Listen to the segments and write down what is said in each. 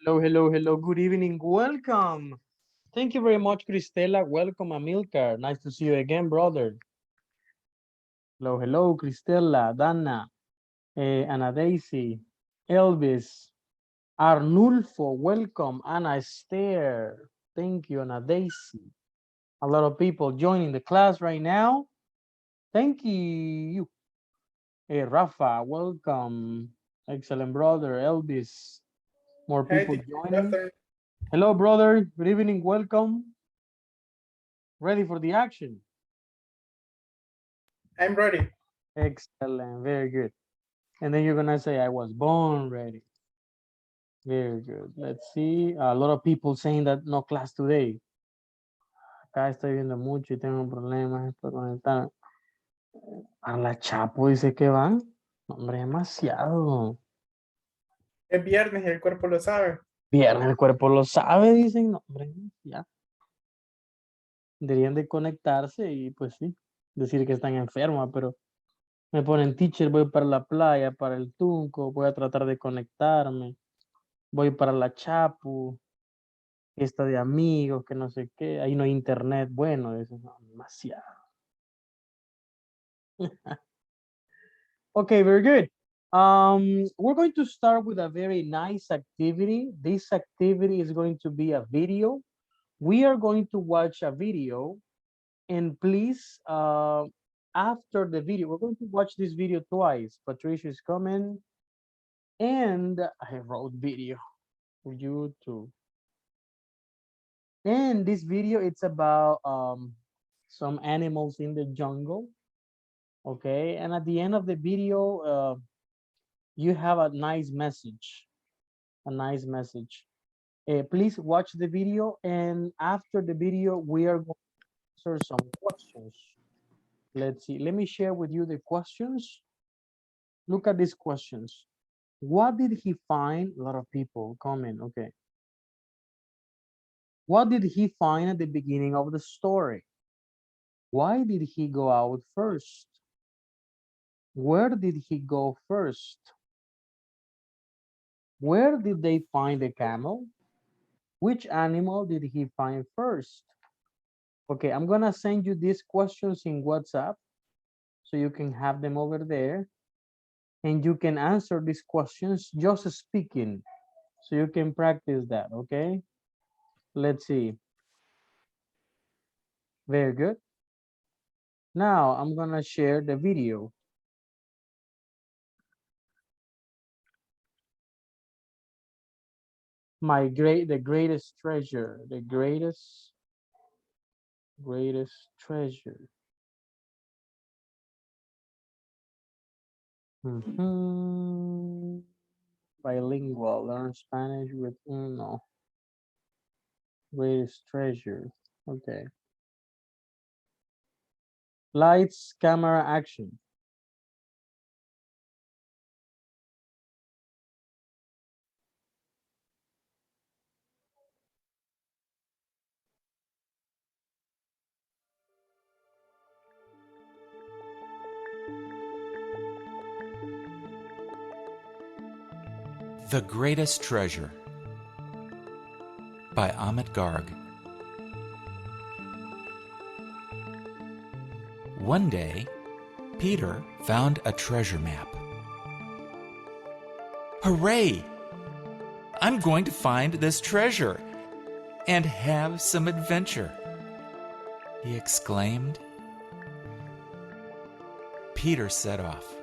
Hello, hello, hello. Good evening. Welcome. Thank you very much, Cristela. Welcome, Amilcar. Nice to see you again, brother. Hello, hello, Cristela, Dana, Ana Daisy, Elvis, Arnulfo. Welcome, Ana Esther. Thank you, Ana Daisy. A lot of people joining the class right now. Thank you. Hey, Rafa, welcome. Excellent, brother. Elvis. More Hi, people teacher. Good joining. afternoon. Hello, brother. Good evening. Welcome. Ready for the action? I'm ready. Excellent. Very good. And then you're going to say, I was born ready. Very good. Let's see. A lot of people saying that no class today. Acá estoy viendo mucho y tengo problemas para conectar. A la Chapo dice que van. Hombre, demasiado. Es viernes y el cuerpo lo sabe. Viernes el cuerpo lo sabe, dicen. No, hombre, ya. Deberían de conectarse y pues sí, decir que están enfermas, pero me ponen teacher, voy para la playa, para el Tunco, voy a tratar de conectarme, voy para la Chapu, fiesta de amigos, que no sé qué, ahí no hay internet, bueno, eso no, demasiado. Okay, very good. We're going to start with a very nice activity. This activity is going to be a video. We are going to watch a video, and please, after the video, we're going to watch this video twice. Patricia is coming, and I wrote video for you too. And this video, it's about some animals in the jungle. Okay, and at the end of the video, you have a nice message. A nice message. Please watch the video, and after the video, we are going to answer some questions. Let's see. Let me share with you the questions. Look at these questions. What did he find? A lot of people comment. Okay. What did he find at the beginning of the story? Why did he go out first? Where did he go first? Where did they find the camel? Which animal did he find first? Okay, I'm gonna send you these questions in WhatsApp so you can have them over there and you can answer these questions just speaking so you can practice that, okay? Let's see. Very good. Now I'm gonna share the video. The greatest treasure, the greatest treasure. Bilingual, learn Spanish with Uno. Greatest treasure. Okay. Lights, camera, action. The Greatest Treasure by Amit Garg. One day, Peter found a treasure map. Hooray! I'm going to find this treasure and have some adventure, he exclaimed. Peter set off.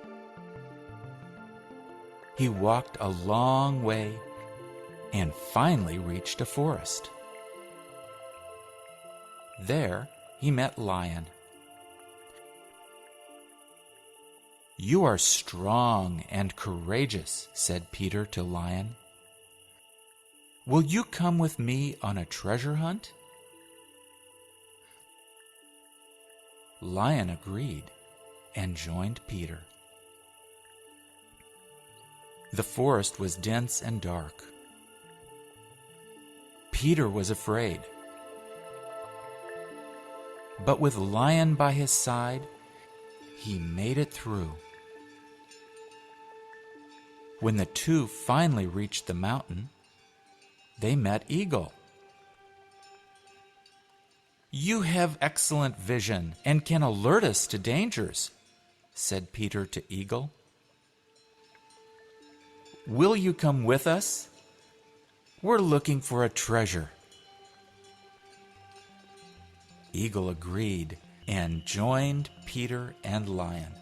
He walked a long way and finally reached a forest. There he met Lion. "You are strong and courageous," said Peter to Lion. "Will you come with me on a treasure hunt?" Lion agreed and joined Peter. The forest was dense and dark. Peter was afraid. But with Lion by his side, he made it through. When the two finally reached the mountain, they met Eagle. "You have excellent vision and can alert us to dangers," said Peter to Eagle. "Will you come with us? We're looking for a treasure." Eagle agreed and joined Peter and Lion.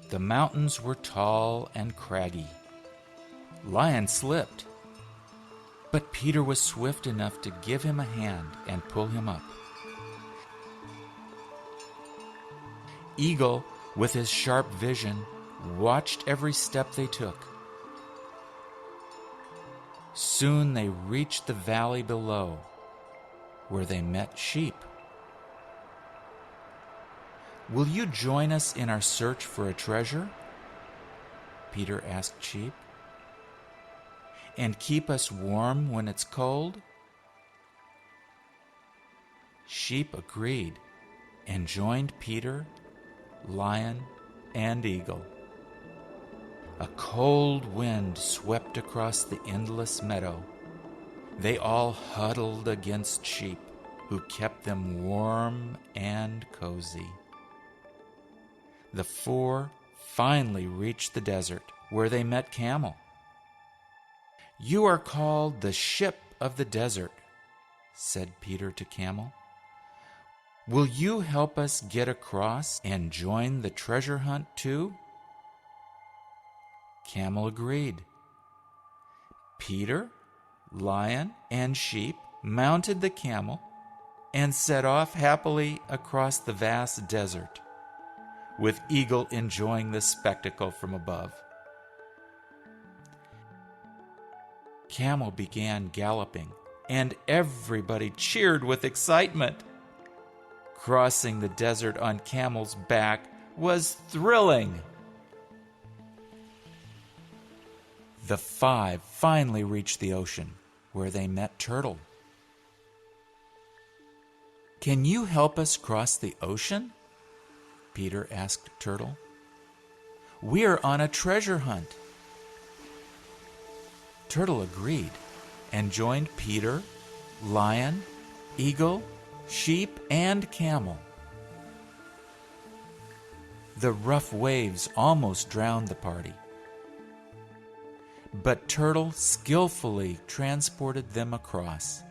The mountains were tall and craggy. Lion slipped, but Peter was swift enough to give him a hand and pull him up. Eagle, with his sharp vision, watched every step they took. Soon they reached the valley below, where they met Sheep. "Will you join us in our search for a treasure?" Peter asked Sheep. "And keep us warm when it's cold?" Sheep agreed and joined Peter, Lion, and Eagle. A cold wind swept across the endless meadow. They all huddled against Sheep, who kept them warm and cozy. The four finally reached the desert, where they met Camel. "You are called the Ship of the Desert," said Peter to Camel. "Will you help us get across and join the treasure hunt too?" Camel agreed. Peter, Lion, and Sheep mounted the camel and set off happily across the vast desert, with Eagle enjoying the spectacle from above. Camel began galloping, and everybody cheered with excitement. Crossing the desert on Camel's back was thrilling. The five finally reached the ocean, where they met Turtle. "Can you help us cross the ocean?" Peter asked Turtle. "We're on a treasure hunt." Turtle agreed and joined Peter, Lion, Eagle, Sheep, and Camel. The rough waves almost drowned the party, but Turtle skillfully transported them across.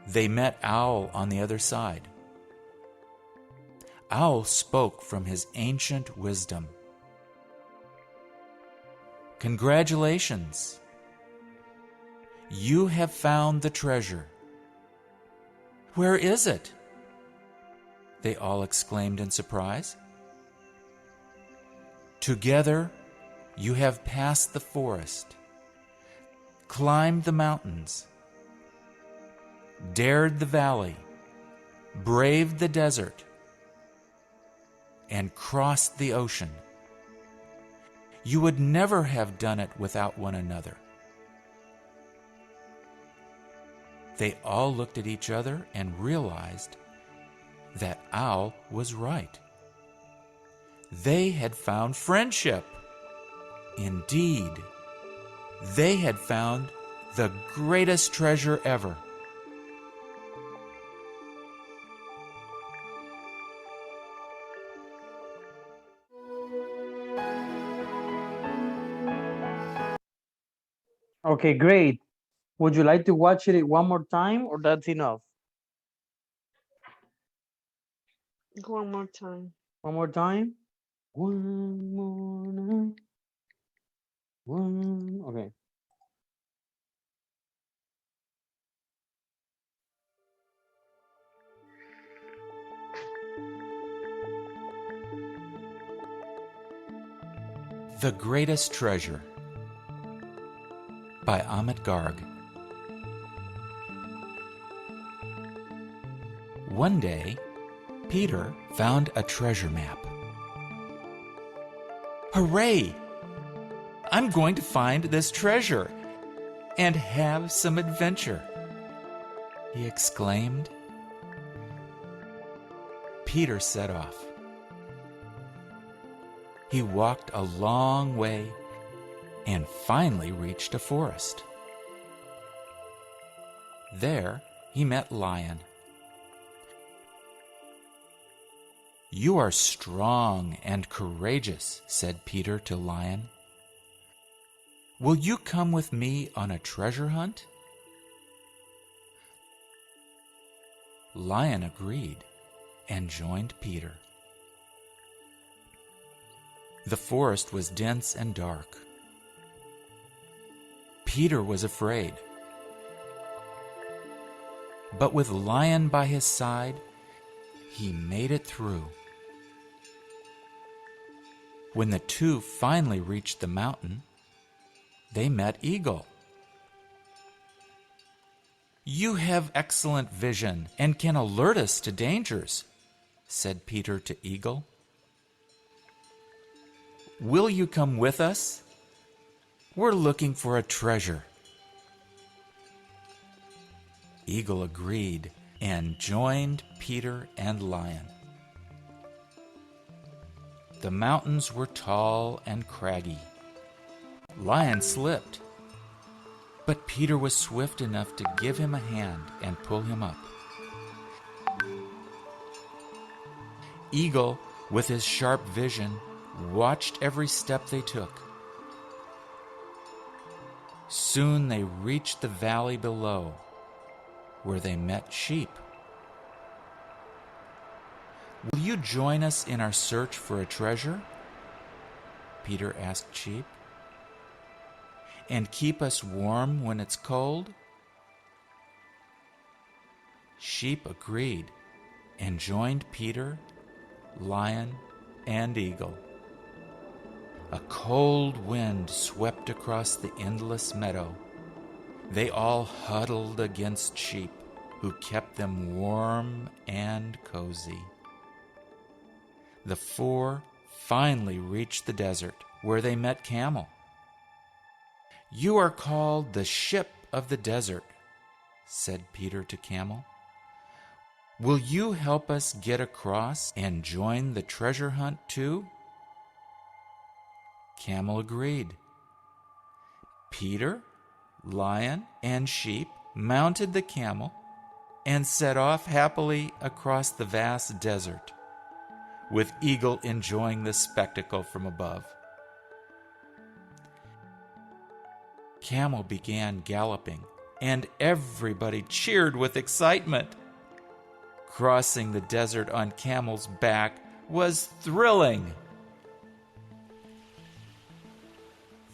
They met Owl on the other side. Owl spoke from his ancient wisdom. "Congratulations! You have found the treasure." "Where is it?" they all exclaimed in surprise. "Together, you have passed the forest, climbed the mountains, dared the valley, braved the desert, and crossed the ocean. You would never have done it without one another." They all looked at each other and realized that Owl was right. They had found friendship. Indeed, they had found the greatest treasure ever. Okay, great. Would you like to watch it one more time or that's enough? One more time. One more time? One more night. Okay. The Greatest Treasure by Amit Garg. One day, Peter found a treasure map. "Hooray! I'm going to find this treasure and have some adventure," he exclaimed. Peter set off. He walked a long way and finally reached a forest. There he met Lion. "You are strong and courageous," said Peter to Lion. "Will you come with me on a treasure hunt?" Lion agreed and joined Peter. The forest was dense and dark. Peter was afraid. But with Lion by his side, he made it through. When the two finally reached the mountain, they met Eagle. "You have excellent vision and can alert us to dangers," said Peter to Eagle. "Will you come with us? We're looking for a treasure." Eagle agreed and joined Peter and Lion. The mountains were tall and craggy. Lion slipped, but Peter was swift enough to give him a hand and pull him up. Eagle, with his sharp vision, watched every step they took. Soon they reached the valley below, where they met Sheep. "Will you join us in our search for a treasure?" Peter asked Sheep. "And keep us warm when it's cold?" Sheep agreed and joined Peter, Lion, and Eagle. A cold wind swept across the endless meadow. They all huddled against Sheep, who kept them warm and cozy. The four finally reached the desert, where they met Camel. "You are called the Ship of the Desert," said Peter to Camel. "Will you help us get across and join the treasure hunt too?" Camel agreed. Peter, Lion, and Sheep mounted the camel and set off happily across the vast desert, with Eagle enjoying the spectacle from above. Camel began galloping, and everybody cheered with excitement. Crossing the desert on Camel's back was thrilling.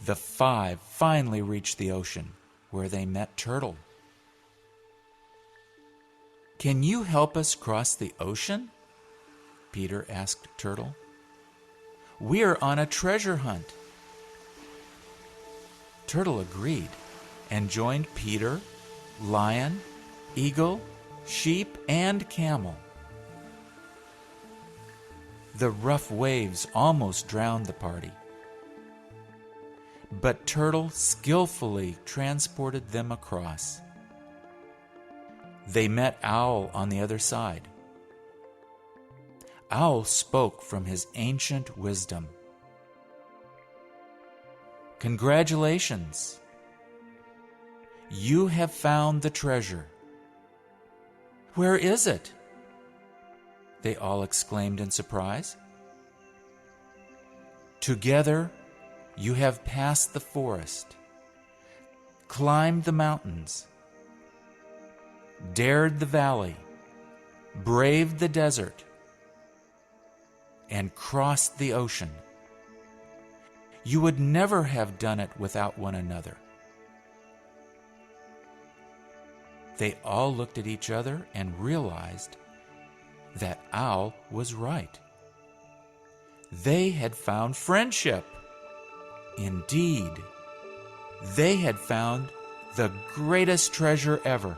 The five finally reached the ocean, where they met Turtle. "Can you help us cross the ocean?" Peter asked Turtle. "We are on a treasure hunt." Turtle agreed and joined Peter, Lion, Eagle, Sheep, and Camel. The rough waves almost drowned the party, but Turtle skillfully transported them across. They met Owl on the other side. Owl spoke from his ancient wisdom. "Congratulations! You have found the treasure." "Where is it?" they all exclaimed in surprise. "Together, you have passed the forest, climbed the mountains, dared the valley, braved the desert, and crossed the ocean. You would never have done it without one another." They all looked at each other and realized that Owl was right. They had found friendship. Indeed, they had found the greatest treasure ever.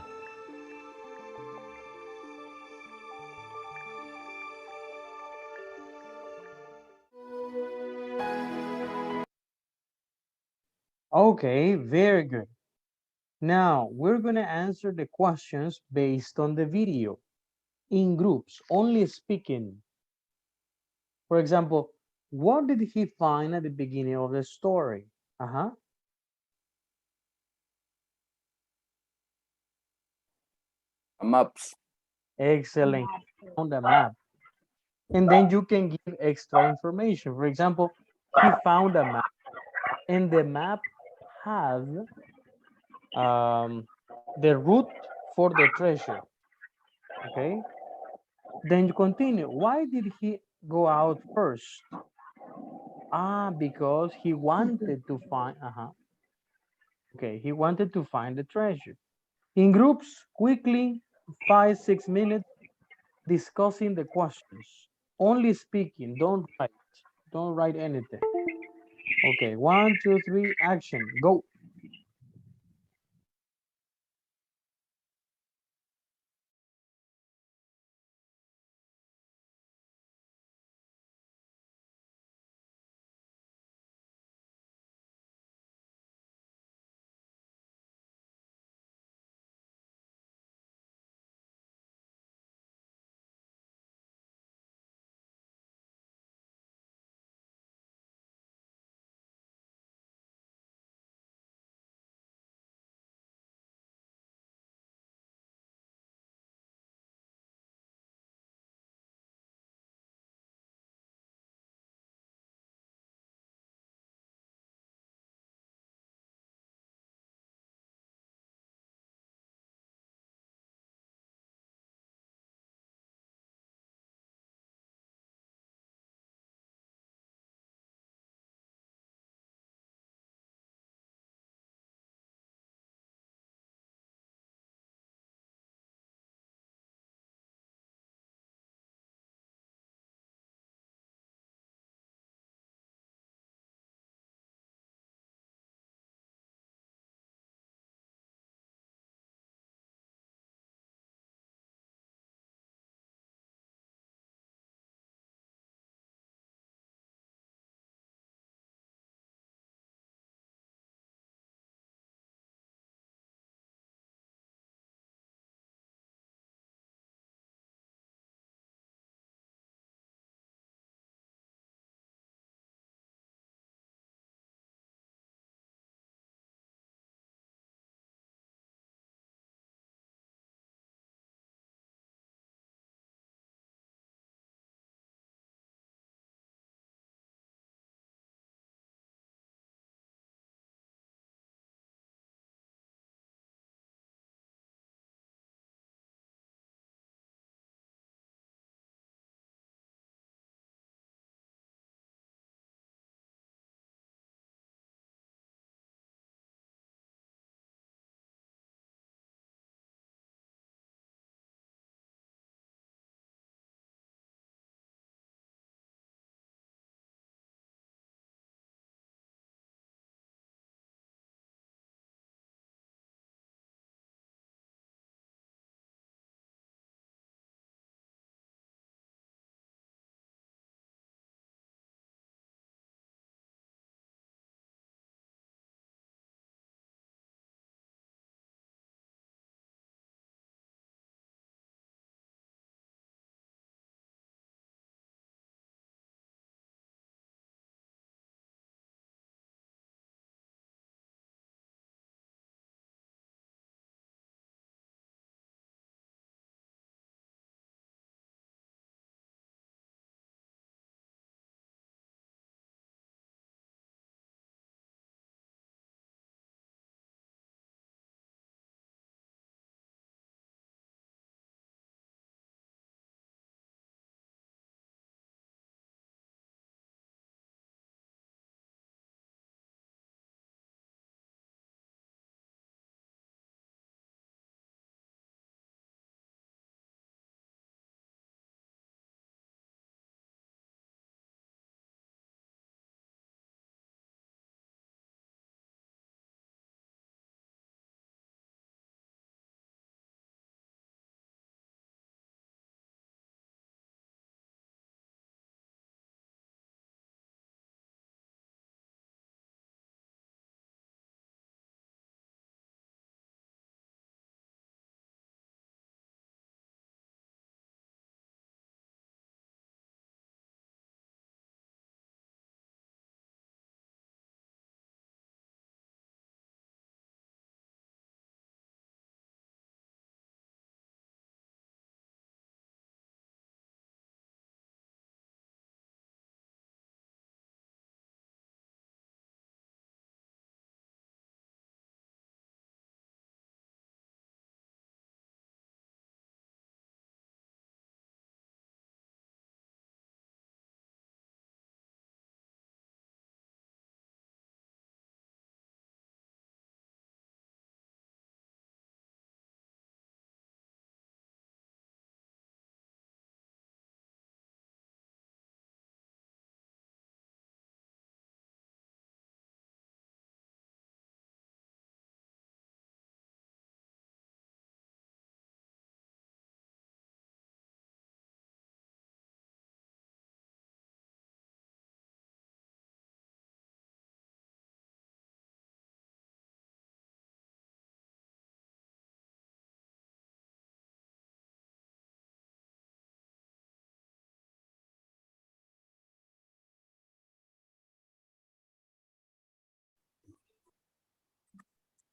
Okay, very good. Now, we're going to answer the questions based on the video, in groups, only speaking. For example, what did he find at the beginning of the story? Uh-huh. Maps. Excellent. On the map. And then you can give extra information. For example, he found a map and the map has the route for the treasure. Okay. Then you continue. Why did he go out first? Because he wanted to find, okay, he wanted to find the treasure. In groups, quickly, 5, 6 minutes, discussing the questions. Only speaking, don't write anything. Okay, 1, 2, 3, action, go.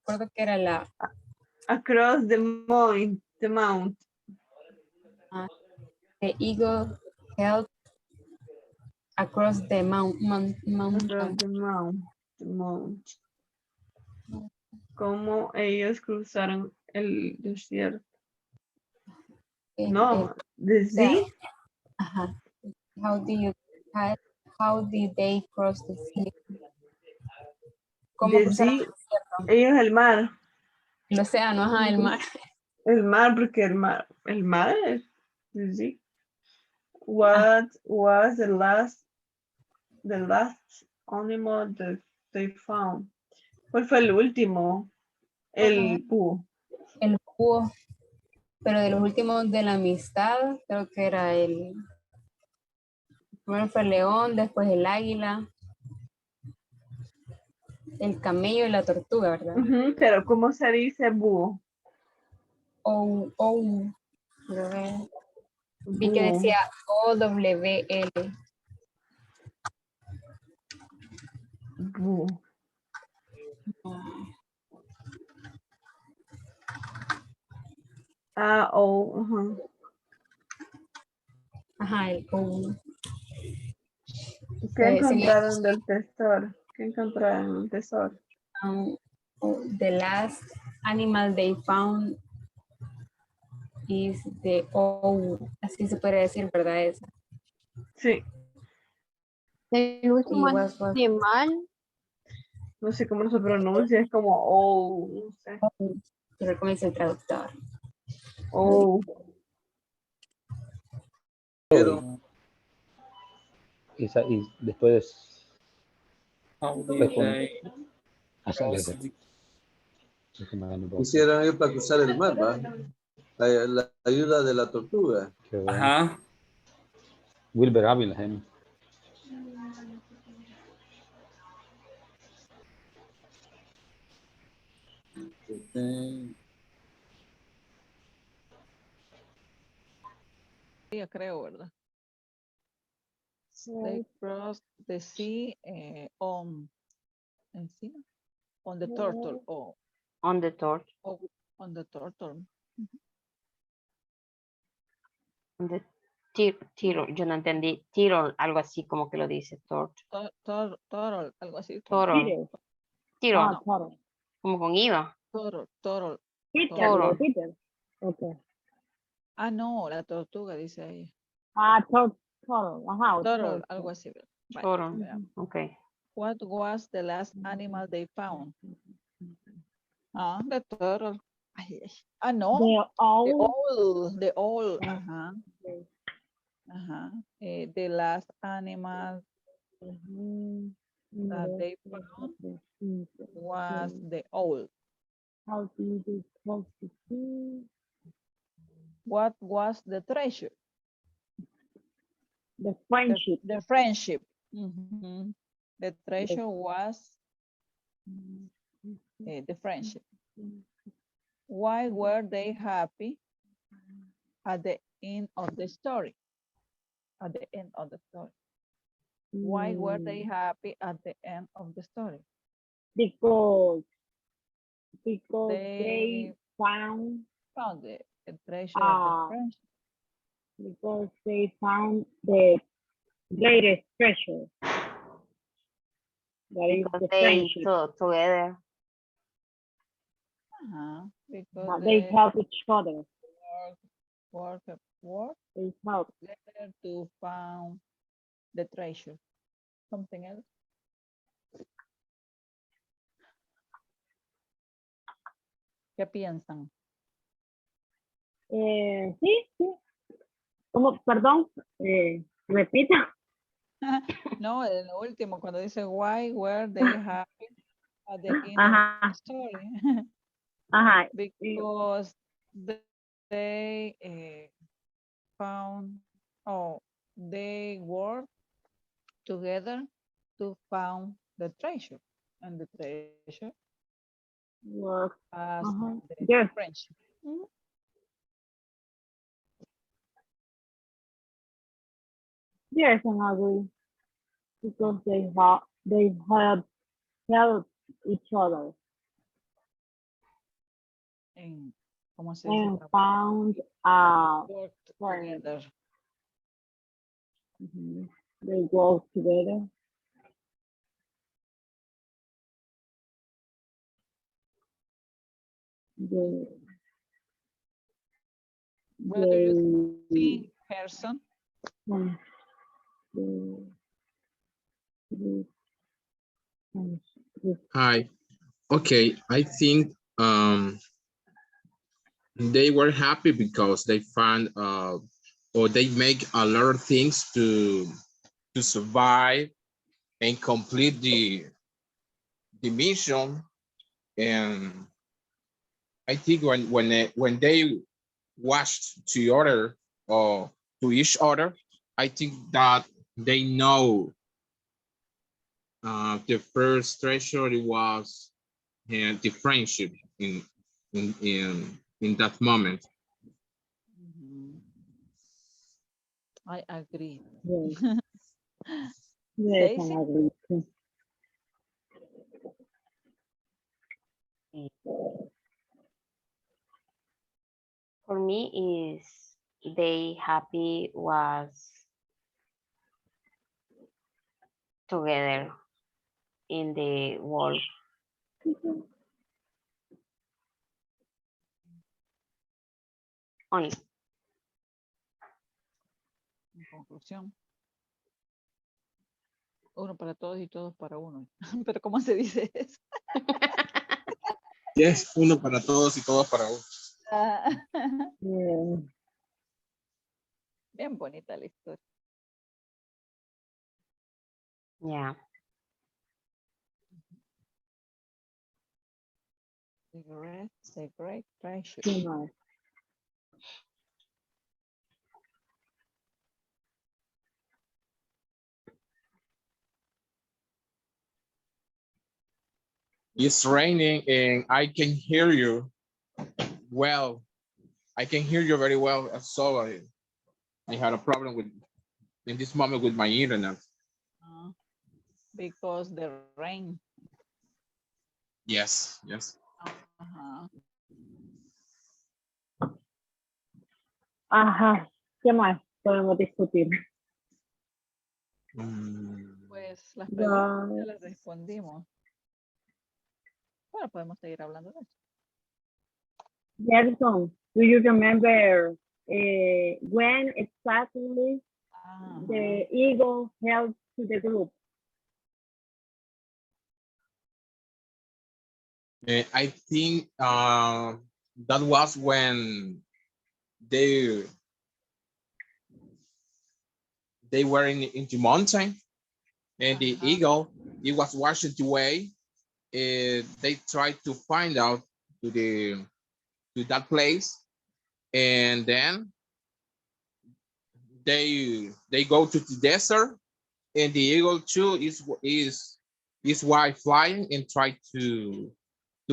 recuerdo que era la Across the mount. The mount. the eagle held across the mountain. Across the mount. The mount. Cómo ellos cruzaron el desierto. No, the sea. Ajá. How did they cross the sea? ¿Cómo The cruzaron sea. el desierto? Ellos el mar. El océano, ajá, el mar. El mar, porque el mar es the sea. What was the last animal that they found? ¿Cuál fue el último? El búho. El búho, pero de los últimos de la amistad, creo que era primero fue el león, después el águila, el camello y la tortuga, ¿verdad? Ujú, pero ¿cómo se dice búho? Quiero ver. Vi que Búho. decía OWL. Búho. Ajá. Ajá, el O. ¿Qué Sería encontraron del tesoro? ¿Qué encontraron del tesoro? the last animal they found is the O. Así se puede decir, ¿verdad? Esa. Sí, El último Y was- animal, no sé cómo se pronuncia, es como no sé. pero como dice el traductor. Y después How did responde. they Déjame ganar dos. Pusieron ahí para cruzar el mar, ¿va? La ayuda de la tortuga. Qué bueno. Ajá. Wilber Ávila, gente. Creo, ¿verdad? They crossed the sea encima, on the turtle, on the torch, on the turtle. on the tiro, yo no entendí, tiro, algo así como que lo dice, torch, Turtle, algo así. toro, tiro, No, como con IVA, turtle. toro, Okay. Ah, no, la tortuga, dice ella. Toro. Ajá. Turtle, algo así. Vale, toro, veamos. okay. What was the last animal they found? The turtle. Ay, ay. Ah, no. The owl. Ajá. Ajá. The last animal that they found was the owl. How did they cross the sea? What was the treasure? The friendship. The friendship. Mhm. The treasure was the friendship. Why were they happy at the end of the story? At the end of the story. Why were they happy at the end of the story? Because They they found the treasure of the friendship. because they found the greatest treasure. That is Because the they friendship. together, Because They help each other. work They help. together to find the treasure. Something else. ¿Qué piensan? Sí. ¿Cómo? Perdón. Repita. No, el último, cuando dice why were they happy at the end of the story? Ajá. Because they found, they worked together to found the treasure, and the treasure Work. as the Yes. friendship. Yes, and I agree. Because they help each other. ¿Cómo se dice? And found a Work friend. together. Mhm. They work together. They, Where do you they, think, person? um, they, they, they, Hi. Okay, I think they were happy because they found or they make a lot of things to survive and complete the mission. And I think when they watched to other or to each other, I think that they know the first treasure was the friendship in that moment. Mhm. I agree. yes, yes, I Daisy? agree too. For me is they happy was together in the world. Only. En conclusión. Uno para todos y todos para uno. Pero ¿cómo se dice eso? Yes, uno para todos y todos para uno. Ah, Yeah. bien bonita la historia. Yeah. The great treasure. Too much. It's raining and I can hear you well. I can hear you very well. So I had a problem with in this moment with my internet. Because the rain. Yes, yes. Ajá. Ajá. ¿Qué más podemos discutir? Pues las Ya. preguntas ya las respondimos. Bueno, podemos seguir hablando de eso. Gerson, do you remember when exactly the eagle helped to the group? I think that was when they were in the mountain and the eagle it was watching the way. They tried to find out to that place, and then they go to the desert, and the eagle too is while flying and try to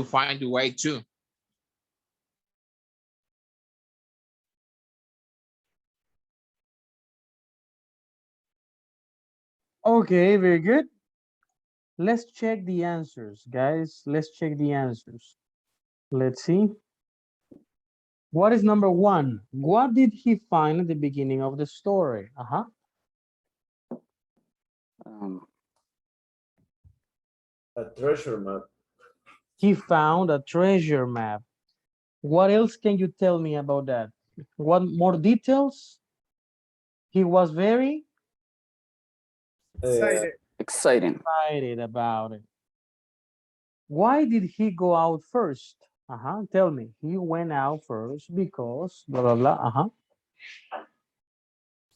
find the way too. Okay, very good. Let's check the answers, guys. Let's check the answers. Let's see. What is number one? What did he find at the beginning of the story? A treasure map. He found a treasure map. What else can you tell me about that? What more details? He was very Excited. Exciting. excited about it. Why did he go out first? Tell me. He went out first because blah blah blah.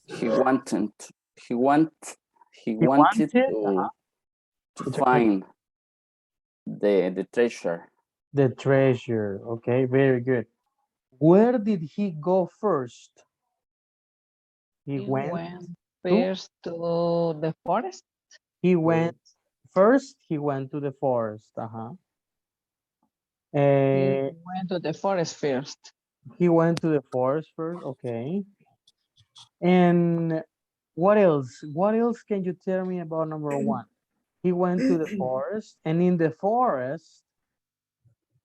He wanted. He want. He He wanted wanted to It's okay. find the treasure. The treasure. Okay, very good. Where did he go first? He went first to the forest. He went first. He went to the forest. He went to the forest first. He went to the forest first. Okay. And what else? What else can you tell me about number one? He went to the forest, and in the forest,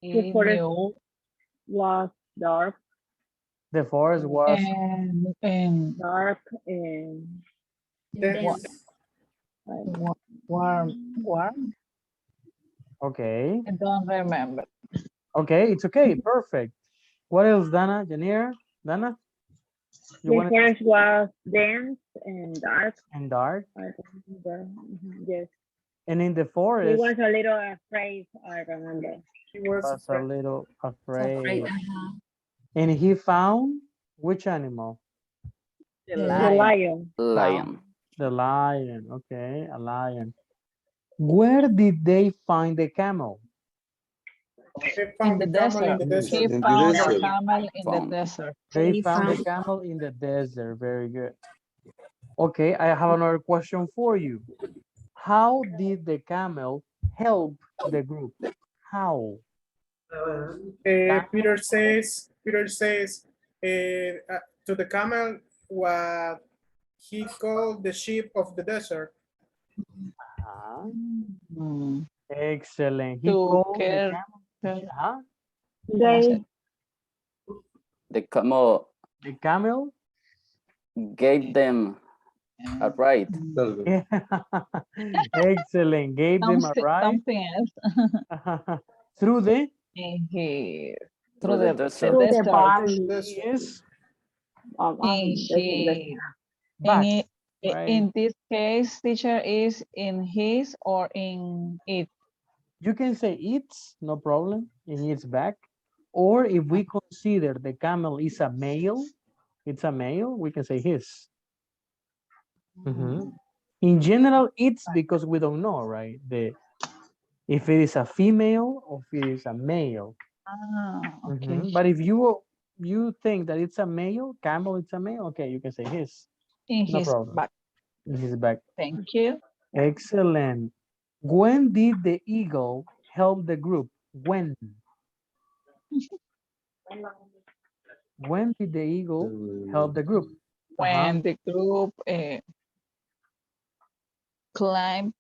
He knew was dark, The forest was And dark, and Dense. warm. okay. I don't remember. Okay, it's okay. Perfect. What else, Dana? Janier? Dana? You the want forest was dense and dark. and dark? I remember. Yes. And in the He forest was a little afraid, I remember. He was was a afraid. little Afraid. afraid. Uh-huh. And he found which animal? The The lion. lion. Lion. The lion. Okay, a lion. Where did they find the camel? They In found the the camel in desert. the He desert. In the found the desert. camel in the Found. desert. They They found the found- camel in the desert. Very good. Okay, I have another question for you. How did the camel help the group? How? Peter says to the camel what he called the sheep of the desert. Ah, Mm. excellent. He To called the care. camel. Huh? They The camel The camel? gave them a ride. Yeah. Excellent. Gave them a ride Something else. through the And he Through the desert. through the desert. valley his of And desert. back. And right? in this case, teacher is in his or in it. You can say it's, no problem, in its back. Or if we consider the camel is a male, it's a male, we can say his. Mhm. In general, it's because we don't know, right? If it is a female or if it is a male. Ah, okay. But if you think that it's a male, camel, it's a male, okay, you can say his. In No his problem. back. In his back. Thank you. Excellent. When did the eagle help the group? When? When did the eagle help the group? When the group climb,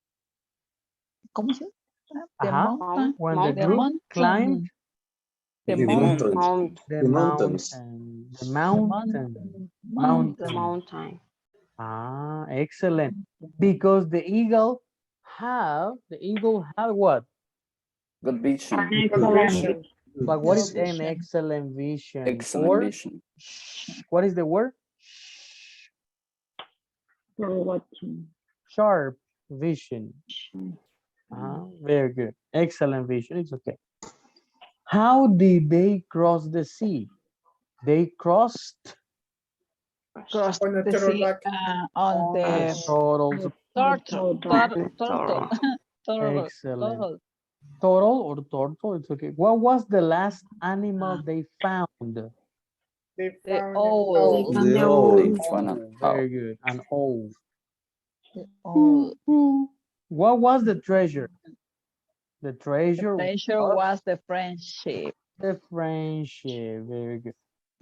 ¿cómo se llama? The mountain. When the The group mountain. climbed The The mountain. mountains. the The mountains. mountain. The The mountain. mountain. The mountain. Ah, excellent. Because the eagle have what? Good vision. Excellent. But what is an excellent vision? Excellent Or vision. what is the word? For watching. Sharp vision. Very good. Excellent vision. It's okay. How did they cross the sea? They crossed Cross On a the turtle sea back. on the turtles. turtle. Excellent. Turtle or turtle, it's okay. What was the last animal they found? They The found owl. The owl. They found an owl. Very good. An owl. The owl. What was the treasure? The treasure Treasure was the friendship. the friendship. Very good.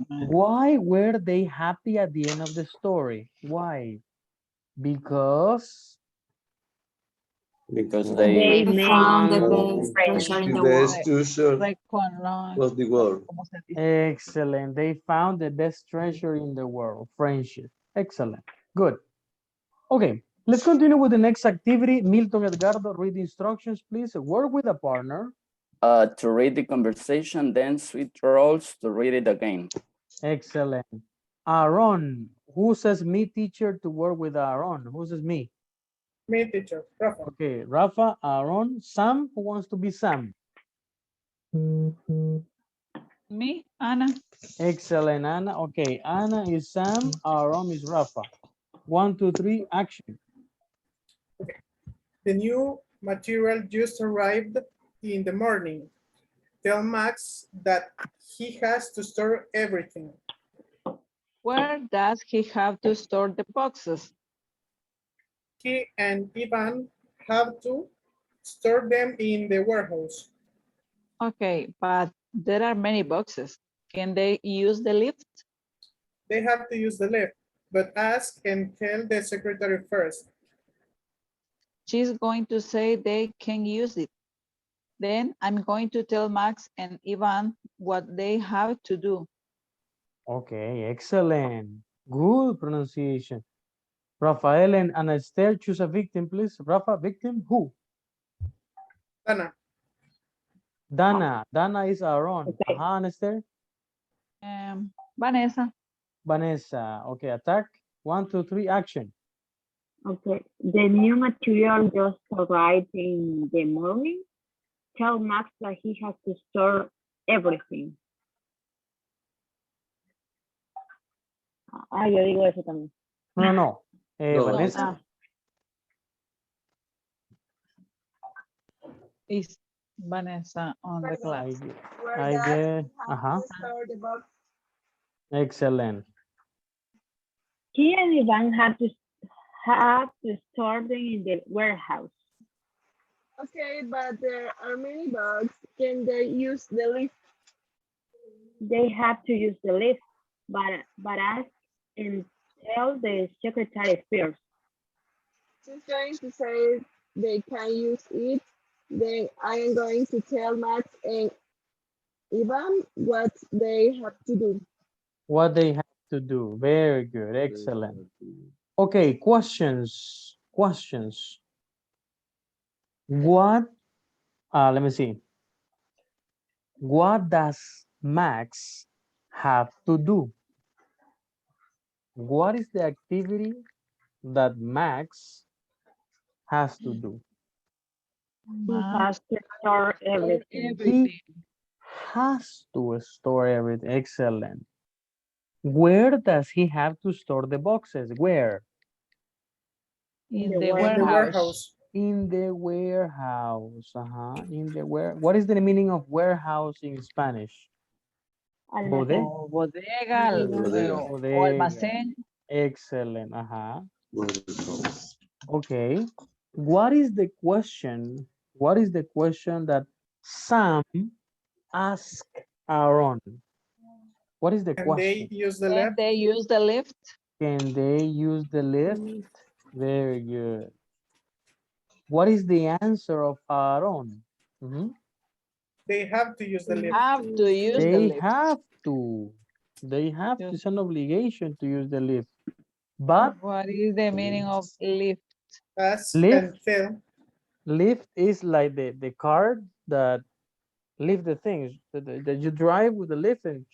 Why were they happy at the end of the story? Why? Because Because They they found the made best treasure in The the world. best treasure Recognize. of the world. ¿Cómo se dice? excellent. They found the best treasure in the world. Friendship. Excellent. Good. Okay. Let's continue with the next activity. Milton Edgardo, read the instructions, please. Work with a partner. to read the conversation, then switch roles to read it again. Excellent. Aaron. Who says me, teacher, to work with Aaron? Who says me? me, teacher. Rafa. Okay, Rafa, Aaron, Sam. Who wants to be Sam? Me, Anna. Excellent, Anna. Okay, Anna is Sam, Aaron is Rafa. 1, 2, 3, action. The new material just arrived in the morning. Tell Max that he has to store everything. Where does he have to store the boxes? He and Ivan have to store them in the warehouse. Okay, but there are many boxes. Can they use the lift? They have to use the lift, but ask and tell the secretary first. She's going to say they can use it. Then I'm going to tell Max and Ivan what they have to do. Okay, excellent. Good pronunciation. Rafael and Esther, choose a victim, please. Rafa, victim, who? Dana. Dana. Dana is Aaron. Okay. And Esther? Vanessa. Vanessa. Okay, attack. 1, 2, 3, action. Okay. The new material just arrived in the morning. Tell Max that he has to store everything. Ah, yo digo eso también. No. No. Vanessa. Is Vanessa on the class? I get. Excellent. He and Ivan have to store them in the warehouse. Okay, but there are many bugs. Can they use the lift? They have to use the lift, but ask and tell the secretary first. She's going to say they can use it. Then I am going to tell Max and Ivan what they have to do. What they have to do. Very good. Excellent. Okay, questions. What, let me see. What does Max have to do? What is the activity that Max has to do? He has to store everything. He has to store everything. Excellent. Where does he have to store the boxes? Where? In the the Warehouse. In the warehouse. In the What is the meaning of warehouse in Spanish? Almacén. O bodega, o almacén. Excellent. Okay. What is the question? What is the question that Sam asked Aaron? What is the Can question? they use the Can left? they use the lift? Can they use the lift? Very good. What is the answer of Aaron? They have to use the lift. Have to use the They lift. have to. They have to. It's an obligation to use the lift. But What is the meaning of lift? Ask lift, and tell. lift is like the card that lift the things that you drive with the lift and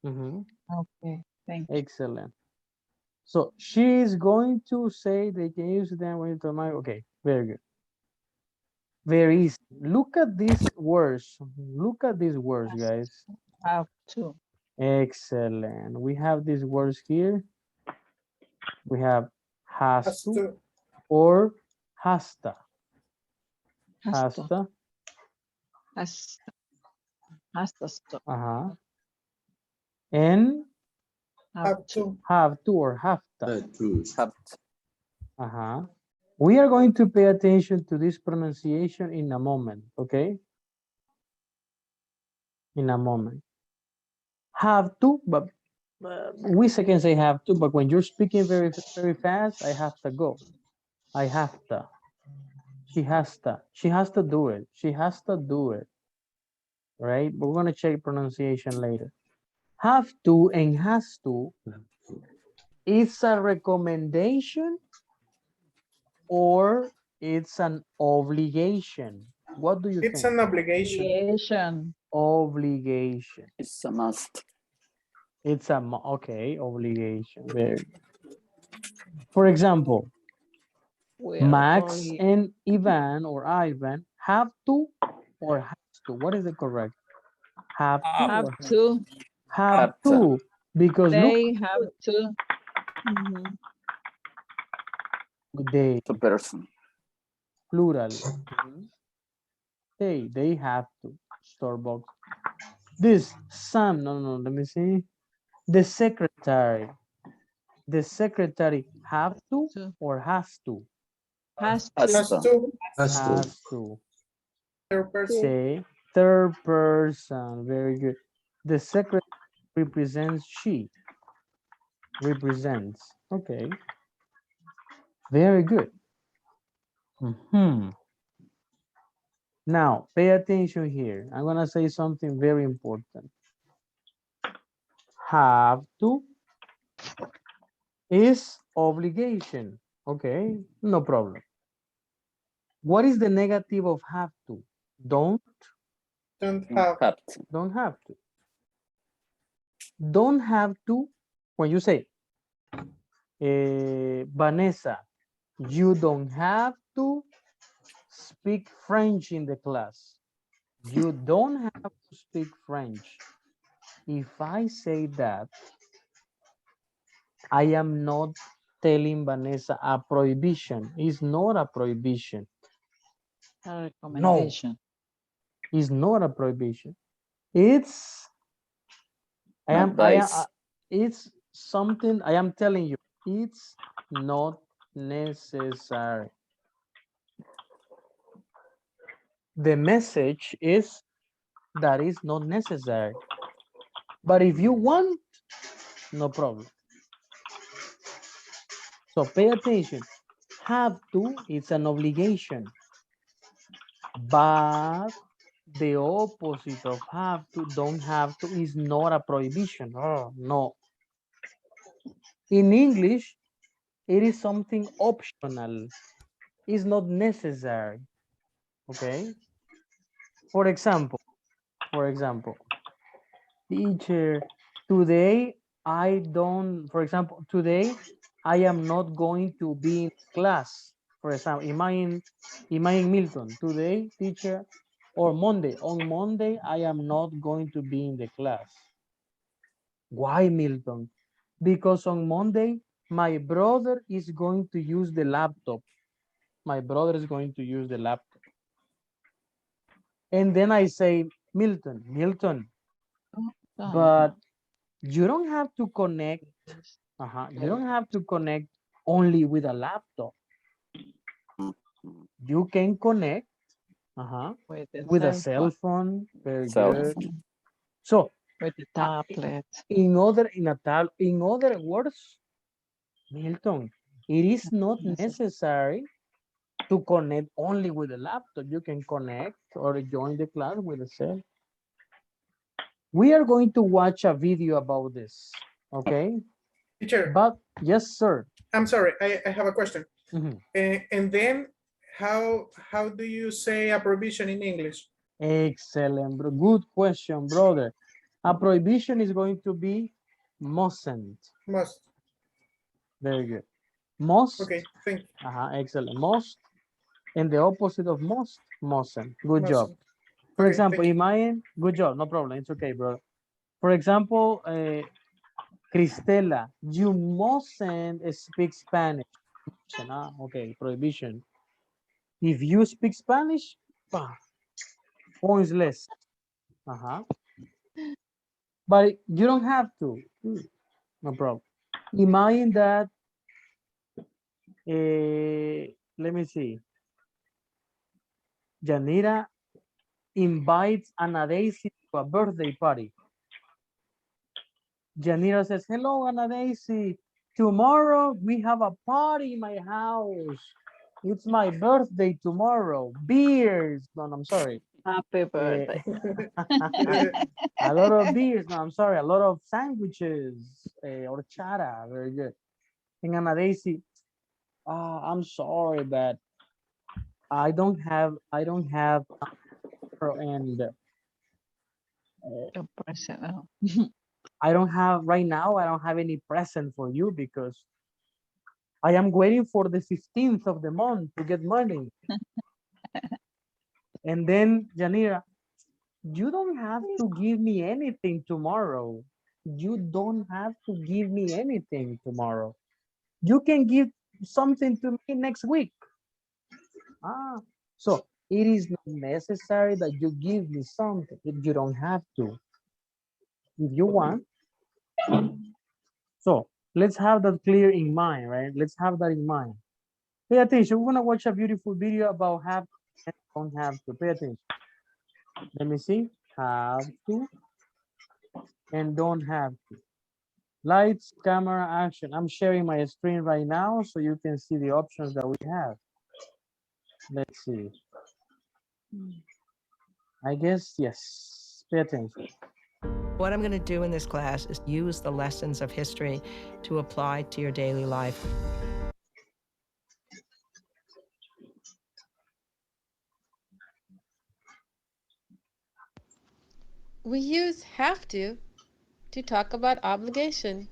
Okay, thank you. Excellent. So she is going to say they can use them when you my okay, very good. Very easy. Look at these words. Look at these words, guys. Have to. Excellent. We have these words here. We have has to or hasta. Hasta. And Have to. Have to or have to. We are going to pay attention to this pronunciation in a moment, okay? In a moment. Have to, but we can say have to, but when you're speaking very, very fast, I have to go. I have to. She has to. She has to do it. She has to do it. Right? But we're going to check pronunciation later. Have to and has to. It's a recommendation or it's an obligation. What do you think? It's an obligation. Obligation. It's a must. It's a okay, obligation. Very good. For example, Max and Ivan or Ivan have to or has to. What is the correct? Have to. Have to. Have to. Because they look, have to. They. The person. Plural. They have to store box. This Sam. No. Let me see. The secretary. The secretary have to or has to? Has to. Has to. Has to. Third person. Say third person. Very good. The secretary represents she. Represents. Okay. Very good. Now, pay attention here. I'm gonna say something very important. Have to is obligation. Okay, no problem. What is the negative of have to? Don't have. don't have to. Don't have to, when you say, Vanessa, you don't have to speak French in the class. You don't have to speak French. If I say that, I am not telling Vanessa a prohibition. It's not a prohibition. A recommendation. No, it's not a prohibition. It's it's something I am telling you. It's not necessary. The message is that is not necessary. But if you want, no problem. So pay attention. Have to, it's an obligation. But the opposite of have to, don't have to, is not a prohibition. Oh, no. In English, it is something optional. It's not necessary. Okay. For example, teacher, today I don't, for example, today I am not going to be in class. For example, imagine Milton, today, teacher, or Monday. On Monday, I am not going to be in the class. Why, Milton? Because on Monday, my brother is going to use the laptop. My brother is going to use the laptop. And then I say, Milton, but you don't have to connect. You don't have to connect only with a laptop. You can connect with a cell phone. Very good. So with the tablet. In other words, Milton, it is not necessary to connect only with a laptop. You can connect or join the class with a cell. We are going to watch a video about this. Okay. Teacher. But yes, sir. I'm sorry, I have a question. And then how do you say a prohibition in English? Excellent, good question, brother. A prohibition is going to be mustn't. Must. Very good. Must. Okay, thank you. Excellent. Must. And the opposite of mustn't. Good job. For Okay, example, imagine, good job, no problem. It's okay, bro. For example, Cristela, you mustn't speak Spanish. Okay, prohibition. If you speak Spanish, points less. But you don't have to. No problem. Imagine that, let me see. Janira invites Anna Daisy to a birthday party. Janira says, hello, Anna Daisy. Tomorrow we have a party in my house. It's my birthday tomorrow. Beers. No, I'm sorry. Happy birthday. A lot of beers. No, I'm sorry. A lot of sandwiches. Horchata. Very good. And Anna Daisy, I'm sorry, but I don't have and I don't have right now. I don't have any present for you because I am waiting for the 15th of the month to get money. And then Janira, you don't have to give me anything tomorrow. You don't have to give me anything tomorrow. You can give something to me next week. So it is not necessary that you give me something. You don't have to. If you want. So let's have that clear in mind, right? Let's have that in mind. Pay attention. We're gonna watch a beautiful video about have and don't have to. Pay attention. Let me see. Have to and don't have to. Lights, camera, action. I'm sharing my screen right now so you can see the options that we have. Let's see. I guess yes. Pay attention. What I'm going to do in this class is use the lessons of history to apply to your daily life. We use have to talk about obligation,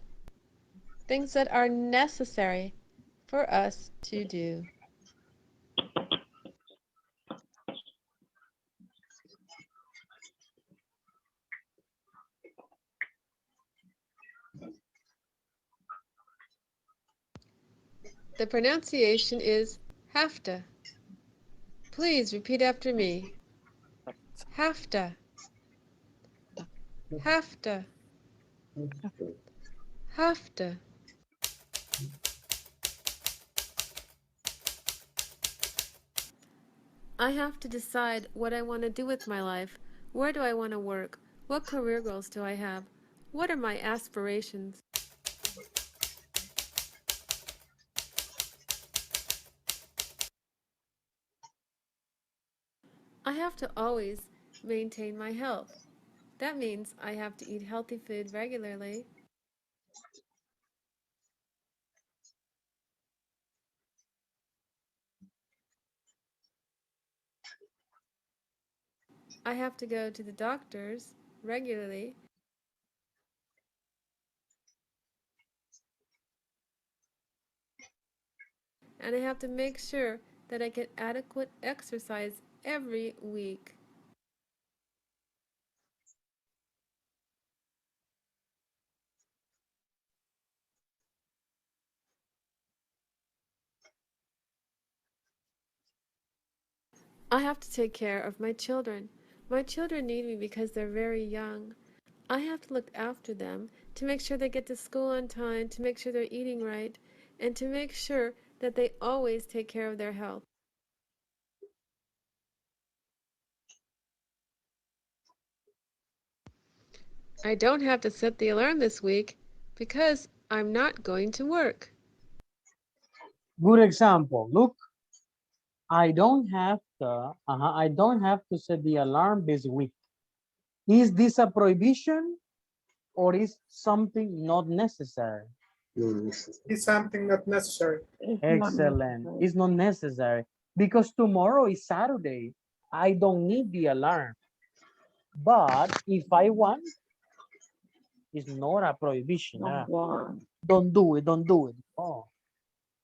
things that are necessary for us to do. The pronunciation is have to. Please repeat after me. Have to. Have to. Have to. I have to decide what I want to do with my life. Where do I want to work? What career goals do I have? What are my aspirations? I have to always maintain my health. That means I have to eat healthy food regularly. I have to go to the doctors regularly. And I have to make sure that I get adequate exercise every week. I have to take care of my children. My children need me because they're very young. I have to look after them to make sure they get to school on time, to make sure they're eating right, and to make sure that they always take care of their health. I don't have to set the alarm this week because I'm not going to work. Good example. Look, I don't have to set the alarm this week. Is this a prohibition or is something not necessary? It's something not necessary. Excellent. It's not necessary because tomorrow is Saturday. I don't need the alarm. But if I want, it's not a prohibition. Don't do it. Don't do it. Oh,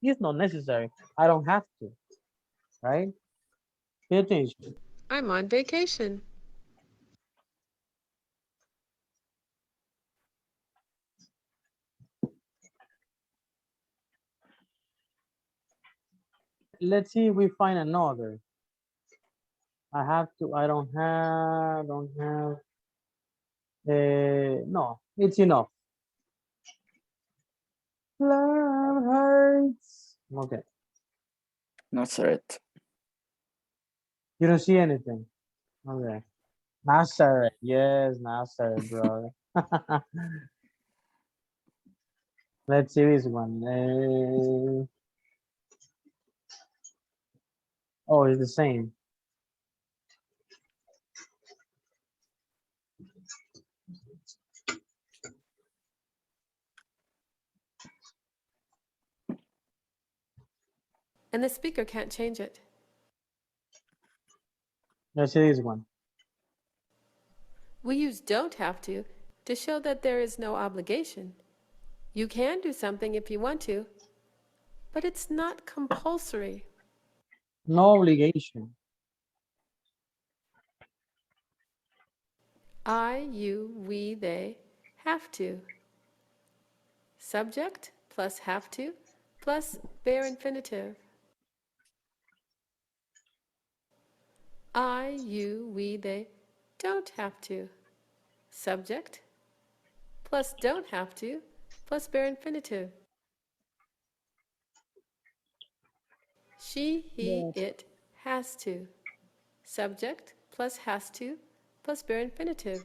it's not necessary. I don't have to. Right? Pay attention. I'm on vacation. Let's see if we find another. I have to. I don't have. Don't have. No, it's enough. Love hurts. Okay. Nazareth. You don't see anything. Okay. Nazareth. Yes, Nazareth, brother. Let's see this one. Oh, it's the same. And the speaker can't change it. Let's see this one. We use don't have to show that there is no obligation. You can do something if you want to, but it's not compulsory. No obligation. I, you, we, they have to. Subject plus have to plus bare infinitive. I, you, we, they don't have to. Subject plus don't have to plus bare infinitive. She, he, it has to. Subject plus has to plus bare infinitive.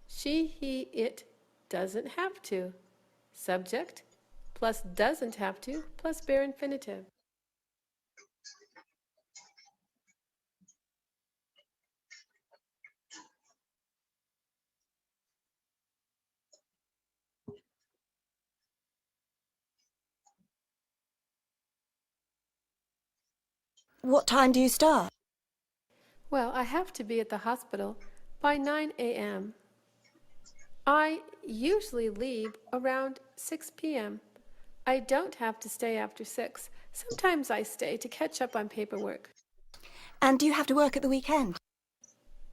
She, he, it doesn't have to. Subject plus doesn't have to plus bare infinitive. What time do you start? Well, I have to be at the hospital by 9 a.m. I usually leave around 6 p.m. I don't have to stay after 6. Sometimes I stay to catch up on paperwork. And do you have to work at the weekend?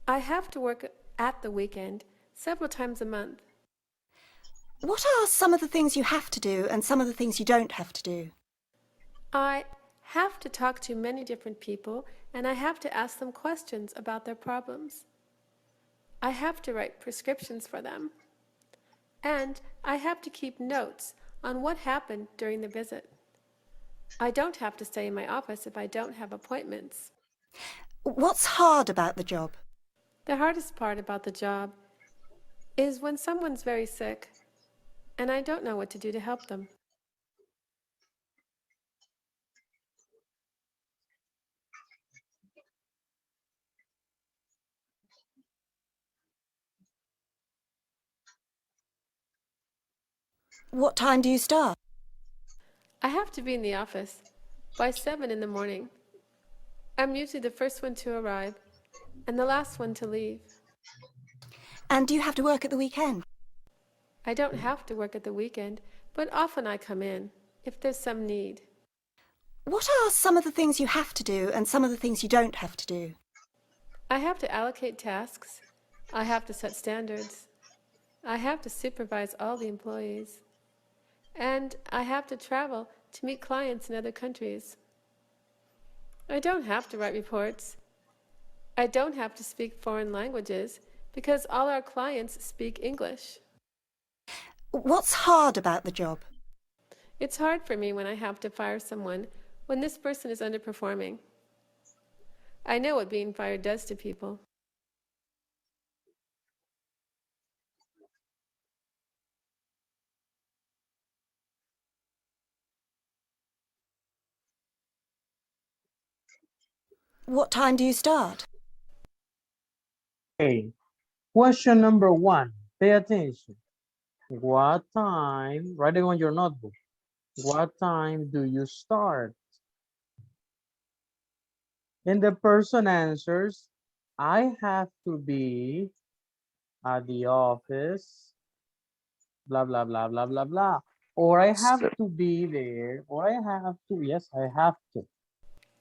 I have to work at the weekend several times a month. What are some of the things you have to do and some of the things you don't have to do? I have to talk to many different people, and I have to ask them questions about their problems. I have to write prescriptions for them. And I have to keep notes on what happened during the visit. I don't have to stay in my office if I don't have appointments. What's hard about the job? The hardest part about the job is when someone's very sick and I don't know what to do to help them. What time do you start? I have to be in the office by 7 in the morning. I'm usually the first one to arrive and the last one to leave. And do you have to work at the weekend? I don't have to work at the weekend, but often I come in if there's some need. What are some of the things you have to do and some of the things you don't have to do? I have to allocate tasks. I have to set standards. I have to supervise all the employees. And I have to travel to meet clients in other countries. I don't have to write reports. I don't have to speak foreign languages because all our clients speak English. What's hard about the job? It's hard for me when I have to fire someone when this person is underperforming. I know what being fired does to people. What time do you start? Okay. Question number 1. Pay attention. What time, write it on your notebook. What time do you start? And the person answers, I have to be at the office, blah, blah, blah, blah, blah, blah. Or I have to be there, or I have to, yes, I have to.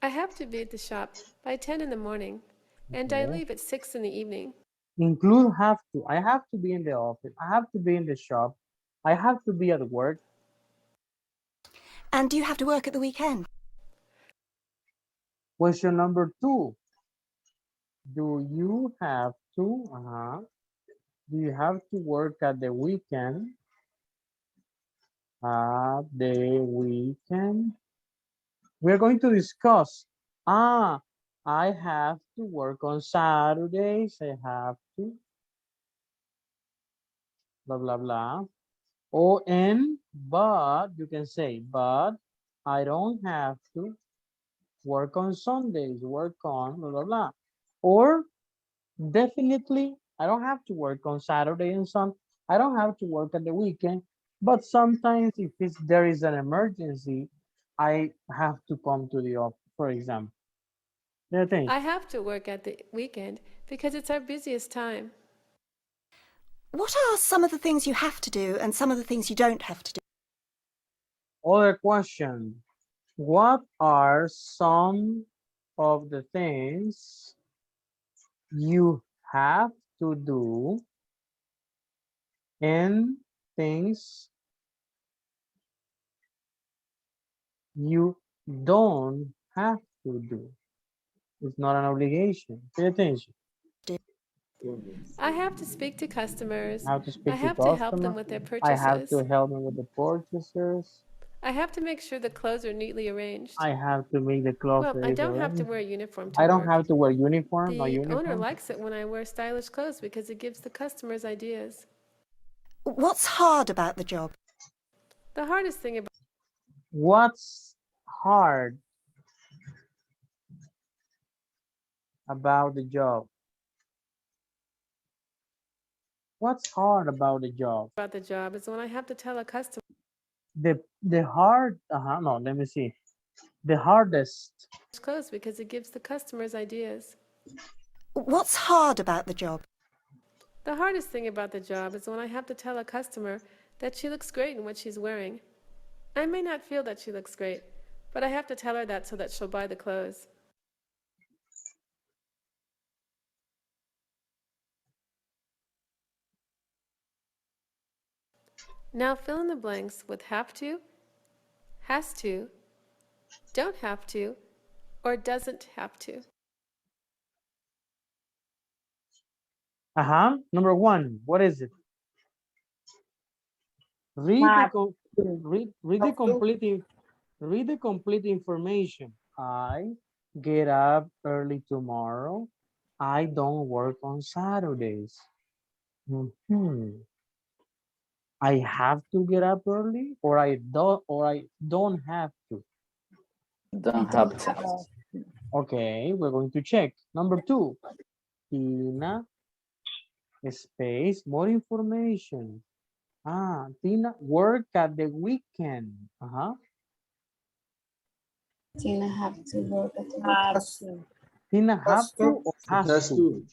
I have to be at the shop by 10 in the morning, and I Okay. leave at 6 in the evening. Include have to. I have to be in the office. I have to be in the shop. I have to be at work. And do you have to work at the weekend? Question number 2. Do you have to, do you have to work at the weekend? At the weekend? We're going to discuss. I have to work on Saturdays. I have to. Blah, blah, blah. But you can say, but I don't have to work on Sundays, work on blah, blah, blah. Or definitely, I don't have to work on Saturday and Sunday. I don't have to work at the weekend. But sometimes if there is an emergency, I have to come to the office, for example. I have to work at the weekend because it's our busiest time. What are some of the things you have to do and some of the things you don't have to do? Other question. What are some of the things you have to do and things you don't have to do? It's not an obligation. Pay attention. I have to speak to customers. I have to I speak to have to help them customer. with their I have purchases. to help them with the purchases. I have to make sure the clothes are neatly arranged. I have to make the clothes Well, I ready don't for have to them. wear a uniform to I don't work. have to wear uniform, no The owner uniform. likes it when I wear stylish clothes because it gives the customers ideas. What's hard about the job? The hardest thing about What's hard about the job? What's hard about the job? the job is when I have to tell a customer The hard, no, let me see. The hardest. It's close because it gives the customers ideas. What's hard about the job? The hardest thing about the job is when I have to tell a customer that she looks great in what she's wearing. I may not feel that she looks great, but I have to tell her that so that she'll buy the clothes. Now fill in the blanks with have to, has to, don't have to, or doesn't have to. Number 1, what is it? Read the complete information. I get up early tomorrow. I don't work on Saturdays. I have to get up early, or I don't have to. Don't have to. Okay, we're going to check. Number 2, Tina, space, more information. Tina, work at the weekend. Tina have to work at the Has Tina have to or has to?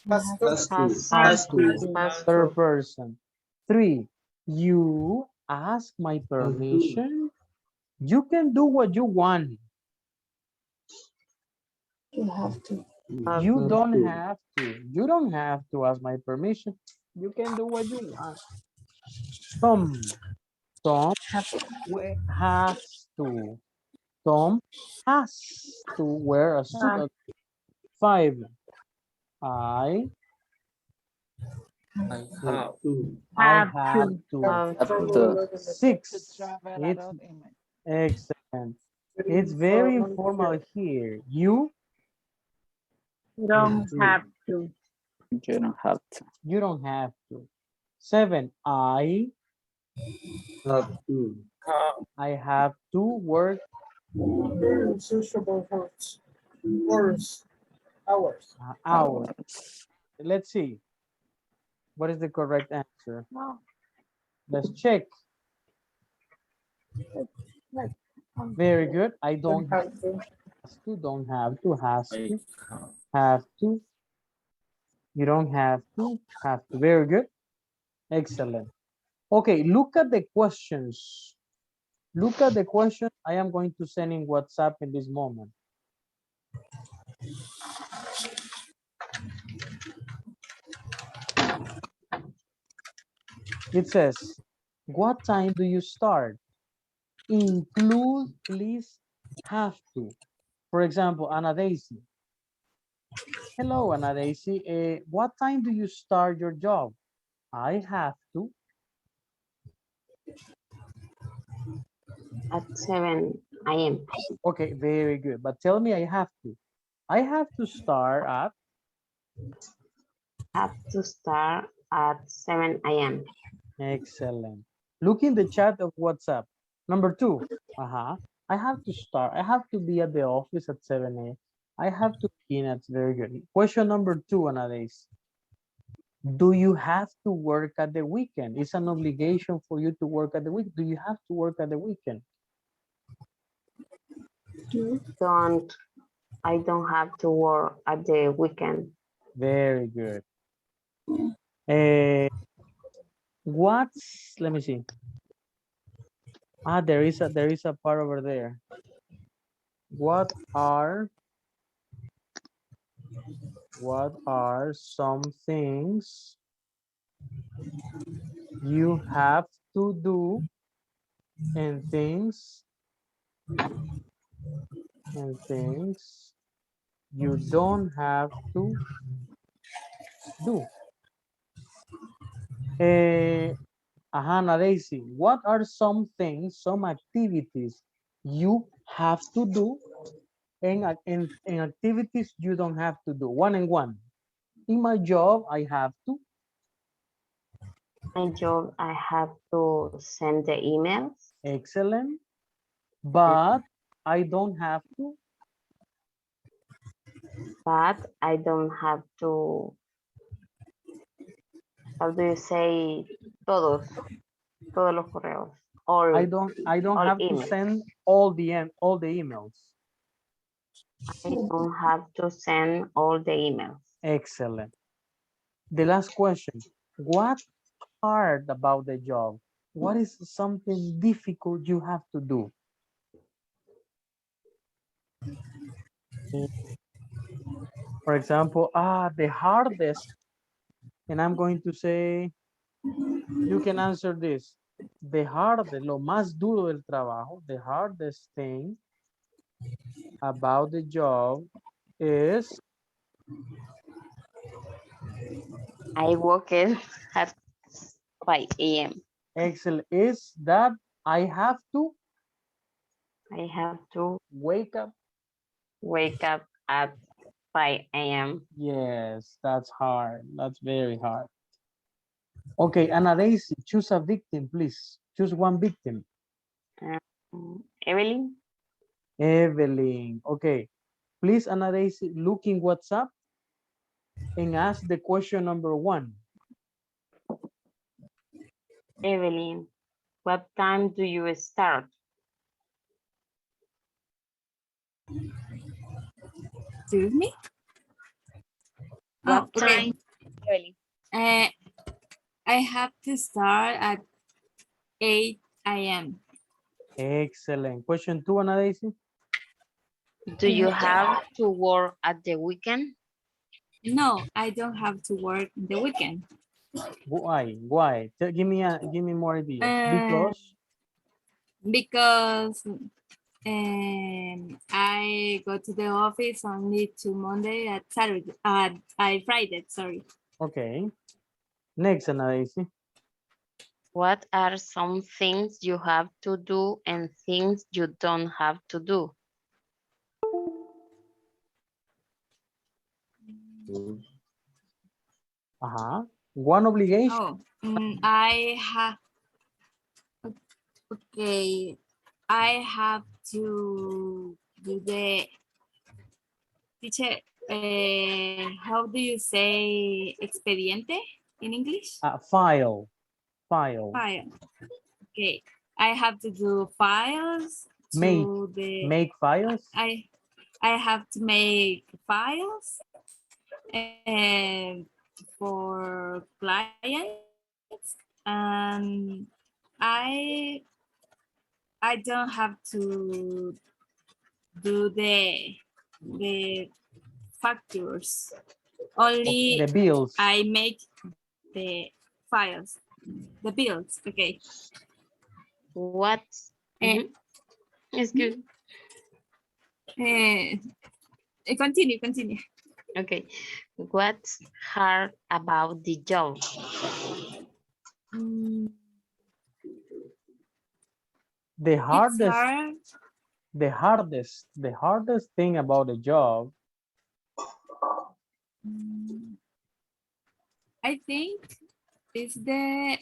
Has to. Third person. 3, you ask my permission. You can do what you want. You have to. You don't have to. You don't have to ask my permission. You can do what you want. Tom has to. Tom has to wear a suit. 5, I have to. have to. Have to. 6, it's excellent. It's very informal here. You Don't have to. You don't have to. You don't have to. 7, I Have to. have to work Sociable words. Hours. Let's see. What is the correct answer? Let's check. Very good. I don't have to. Don't have to. Has to. Have to. You don't have to. Have to. Very good. Excellent. Okay, look at the questions. Look at the question I am going to send in WhatsApp in this moment. It says, what time do you start? Include, please, have to. For example, Ana Daisy. Hello, Ana Daisy. What time do you start your job? I have to. At 7 a.m. Okay, very good. But tell me I have to. I have to start at? Have to start at 7 a.m. Excellent. Look in the chat of WhatsApp. Number 2. I have to start. I have to be at the office at 7 a.m. I have to be in. That's very good. Question number 2, Anades. Do you have to work at the weekend? It's an obligation for you to work at the weekend. Do you have to work at the weekend? I don't have to work at the weekend. Very good. Let me see. There is a part over there. What are some things you have to do and things you don't have to do? Hannah Daisy, what are some things, some activities you have to do and activities you don't have to do? One and one. In my job, I have to. My job, I have to send the emails. Excellent. But I don't have to. But I don't have to. How do you say todos los correos? all I don't have to emails. send all the emails. I don't have to send all the emails. Excellent. The last question. What hard about the job? What is something difficult you have to do? For example, the hardest, and I'm going to say, you can answer this. The hardest, lo más duro del trabajo, the hardest thing about the job is I woke up at 5 a.m. excellent, is that I have to wake up at 5 a.m. Yes, that's hard. That's very hard. Okay, Anna Daisy, choose a victim, please. Choose one victim. Evelyn. Evelyn. Okay. Please, Anna Daisy, look in WhatsApp and ask the question number 1. Evelyn, what time do you start? Excuse me? What Okay. time, Evelyn? I have to start at 8 a.m. Excellent. Question 2, Anna Daisy. Do you have to work at the weekend? No, I don't have to work the weekend. Why? Why? Give me more ideas. Because I go to the office only to Monday at Saturday, Friday, sorry. Okay. Next, Anna Daisy. What are some things you have to do and things you don't have to do? One obligation. Oh, I have, okay, I have to do the, teacher, how do you say expediente in English? File. File. Okay, I have to do files to Make files. I have to make files and for clients, and I don't have to do the factors. Only the bills. I make the files, the bills. Okay. What? It's good. Continue. Okay. What's hard about the job? The hardest, hard. the hardest thing about the job. I think is the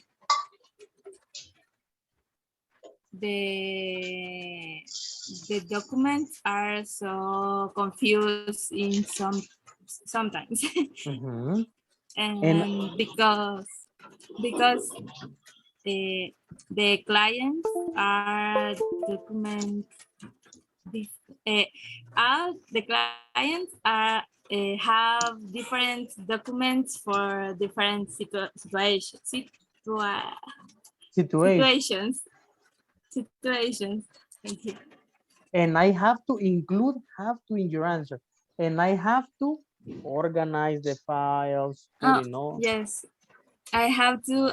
documents are so confused in sometimes. and because the clients are document all the clients are have different documents for different situations. Thank you. And I have to include in your answer. And I have to organize the files. Yes, I have to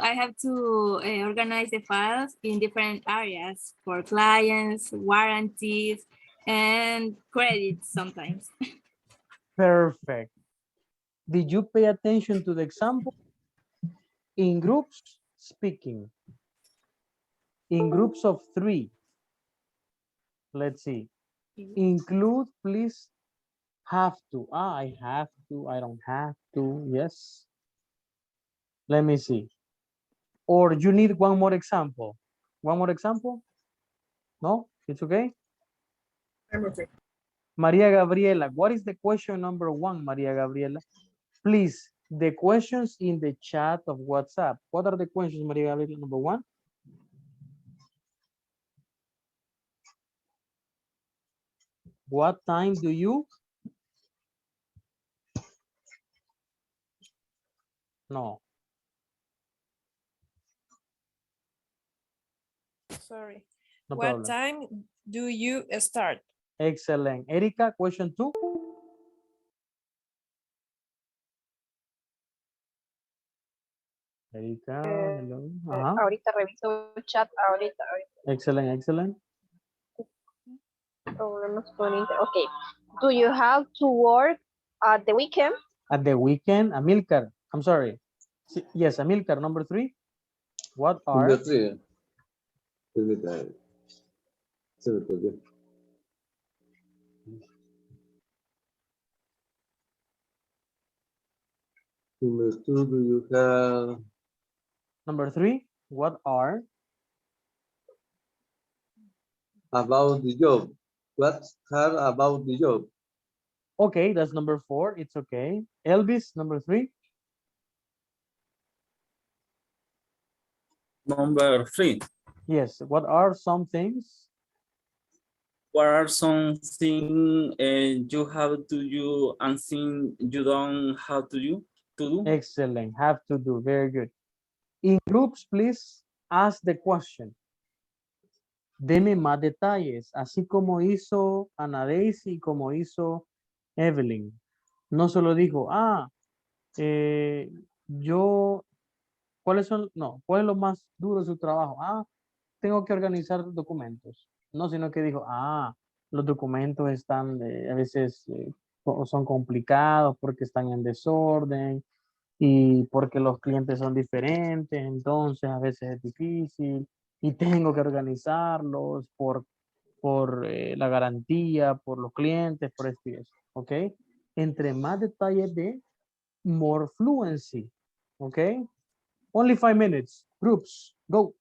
organize the files in different areas for clients, warranties, and credits sometimes. Perfect. Did you pay attention to the example? In groups, speaking. In groups of 3. Let's see. Include, please. Have to. I have to. I don't have to. Yes. Let me see. Or you need one more example? One more example? No? It's okay? I'm okay. Maria Gabriela, what is the question number 1, Maria Gabriela? Please, the questions in the chat of WhatsApp. What are the questions, Maria Gabriela, number 1? What time do you? No. Sorry. No What problem. time do you start? Excellent. Erika, question 2. Erika, hello. Ahorita reviso el chat, ahorita. Excellent, excellent. Problemas con okay. Do you have to work at the weekend? At the weekend, Amilcar, I'm sorry. Yes, Amilcar, number 3. What are? Number 3. Number 2, do you have? Number 3, what are? About the job. What's hard about the job? Okay, that's number 4. It's okay. Elvis, number 3. Number 3. Yes, what are some things? What are some things you have to do and things you don't have to do? Excellent, have to do, very good. In groups, please ask the question. Deme más detalles, así como hizo Ana Daisy y como hizo Evelyn. No solo dijo, ¿cuál es lo más duro de su trabajo? Tengo que organizar documentos. No, sino que dijo, los documentos están, a veces son complicados porque están en desorden y porque los clientes son diferentes, entonces a veces es difícil y tengo que organizarlos por la garantía, por los clientes, por esto y eso, ¿ok? Entre más detalles de more fluency, ¿ok? Only 5 minutes. Groups, go.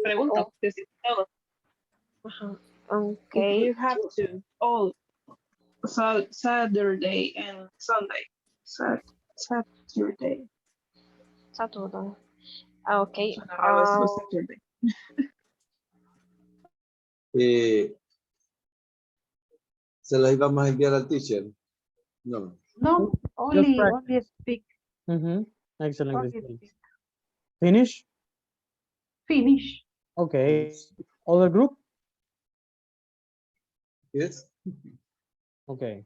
Pregunta. Oh, Decir todo. uh-huh. If Okay. you have to, all Saturday and Sunday. Saturday. Saturday. Okay. Suena raro eso, Saturday. ¿Se las íbamos a enviar al teacher? No. Just No, only practice. speak. Excellent, Only Cristel. speak. Finish? Finish. Okay. Other group? Yes. Okay.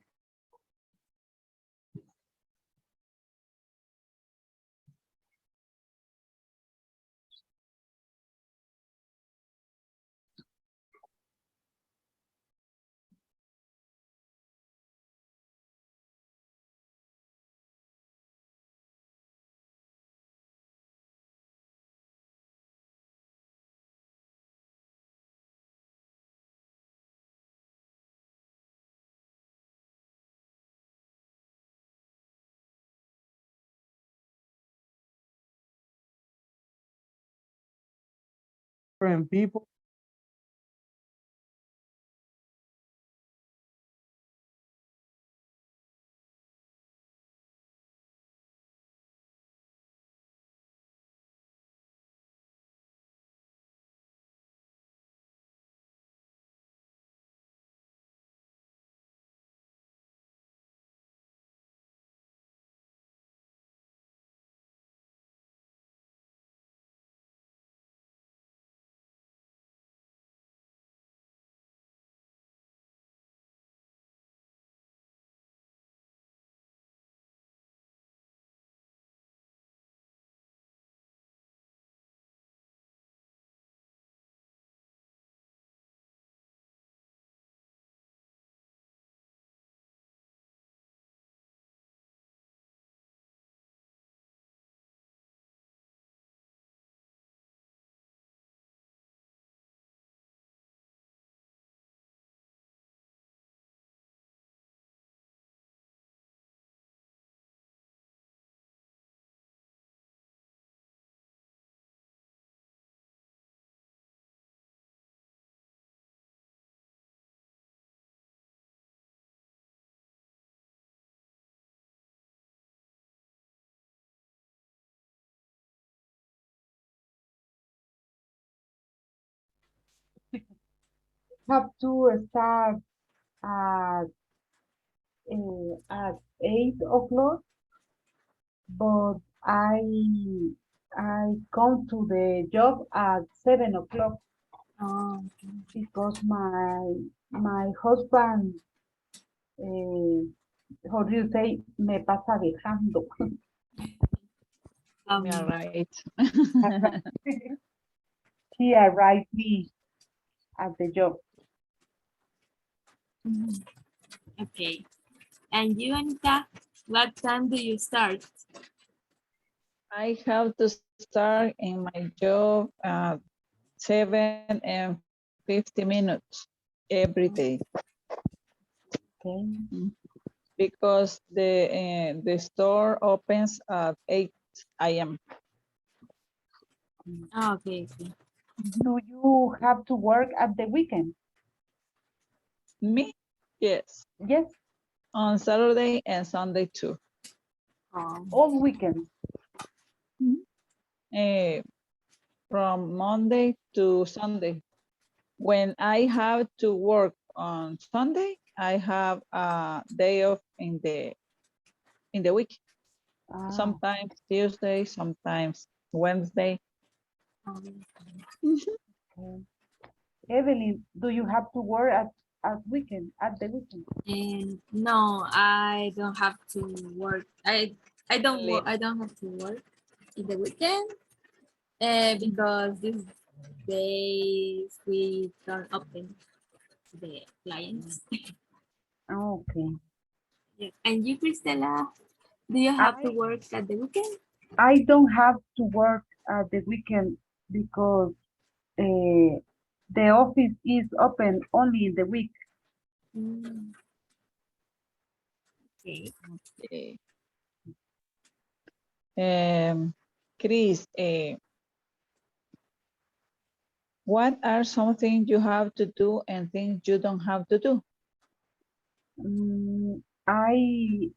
Different people. Have to start at 8 o'clock, but I come to the job at 7 o'clock because my husband, how do you say, me pasa dejando. Yeah, right. He arrived me at the job. Okay. And you, Anita, what time do you start? I have to start in my job at 7:50 every day. Okay. Because the store opens at 8 a.m. Okay, okay. Do you have to work at the weekend? Me? Yes. Yes. On Saturday and Sunday too. All weekends. From Monday to Sunday. When I have to work on Sunday, I have a day off in the week. Sometimes Tuesday, sometimes Wednesday. Okay. Evelyn, do you have to work at the weekend? And no, I don't have to work. I don't work. I don't have to work in the weekend because these days we don't open to the clients. Okay. Yeah. And you, Cristela, do you have to work at the weekend? I don't have to work at the weekend because the office is open only in the week. Okay. Okay. Chris, What are some things you have to do and things you don't have to do? I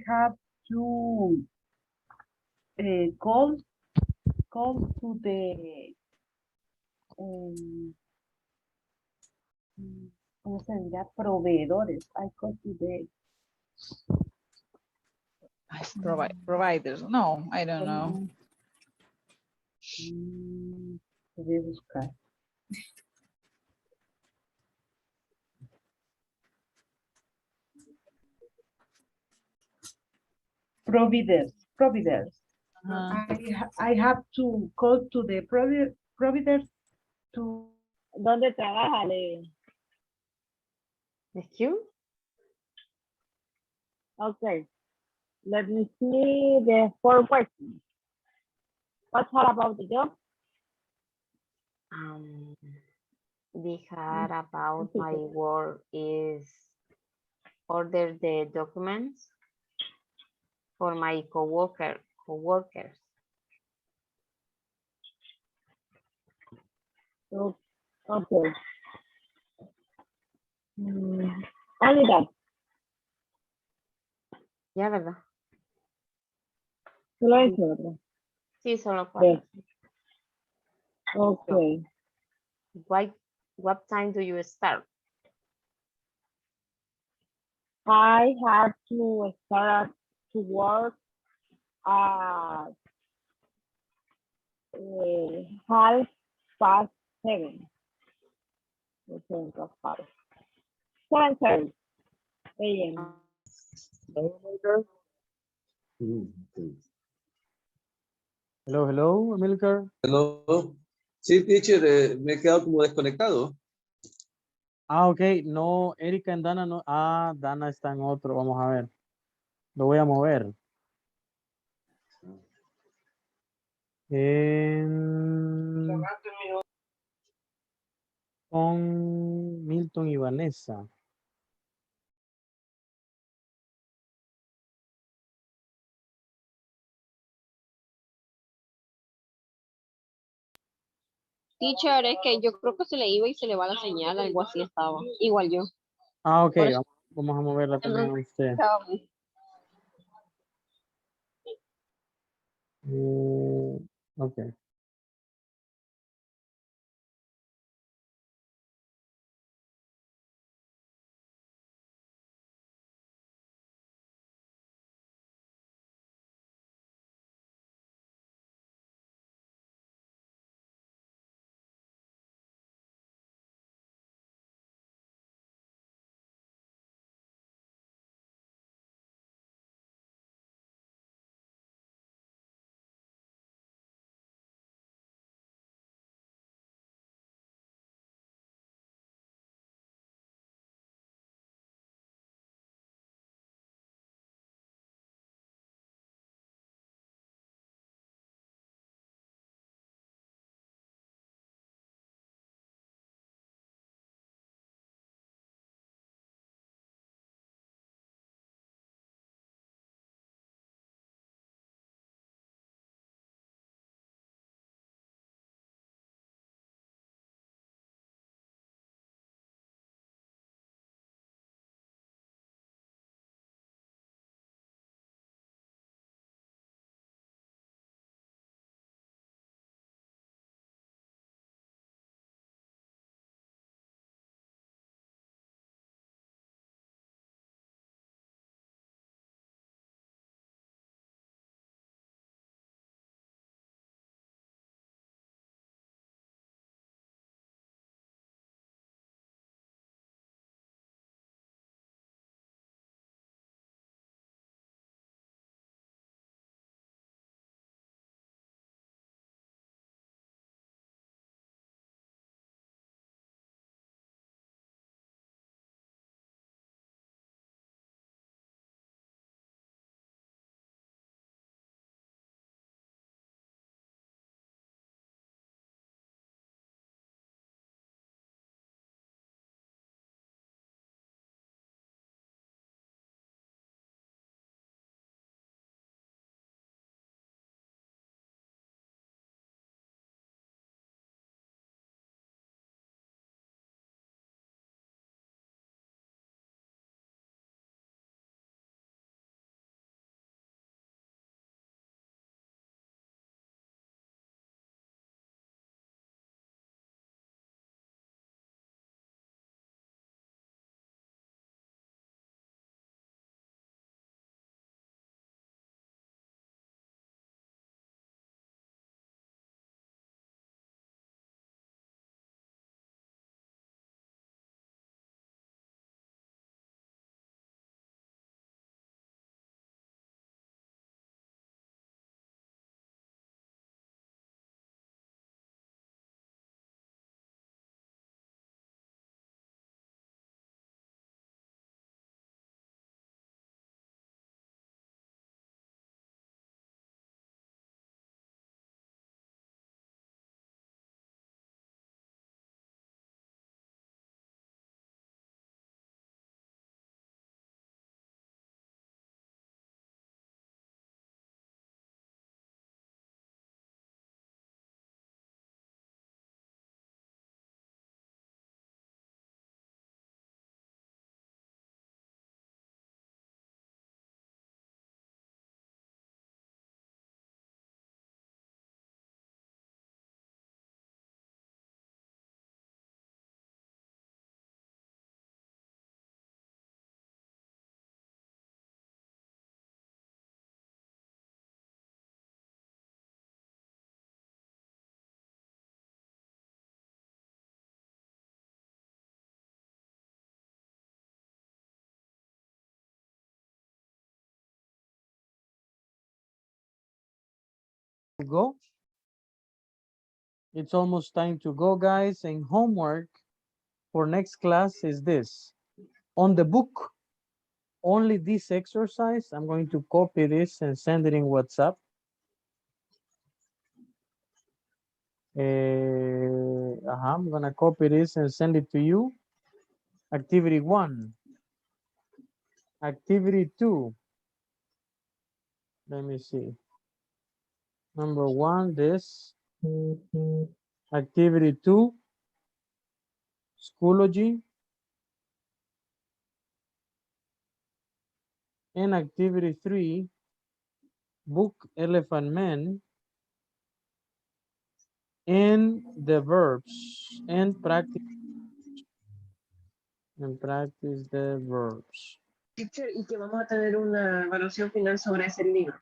have to call to the ¿cómo se dirá? Proveedores. I call to the Providers. No, I don't know. voy a buscar. Providers. I have to call to the providers to. ¿Dónde trabaja? Excuse? Okay. Let me see the 4 questions. What's hard about the job? The hard about my work is order the documents for my coworkers. Okay. Only that. Ya, ¿verdad? Solo eso, ¿verdad? Sí, solo 4. Okay. What time do you start? I have to start to work at 7:30. 7:30 a.m. Hello, Amilcar. Hello. Sí, teacher, me he quedado como desconectado. Ok, no, Erika en Dana no. Dana está en otro, vamos a ver. Lo voy a mover. Con Milton y Vanessa. Teacher, es que yo creo que se le iba y se le va la señal, algo así estaba. Igual yo. Ok, Por eso- vamos a moverla también a usted. Ok. go. It's almost time to go, guys. And homework for next class is this. On the book, only this exercise. I'm going to copy this and send it in WhatsApp. I'm gonna copy this and send it to you. Activity 1. Activity 2. Let me see. Number 1, this. Activity 2, Schoology. And activity 3, book Elephant Man. And the verbs. And practice the verbs. Teacher, y que vamos a tener una evaluación final sobre ese libro,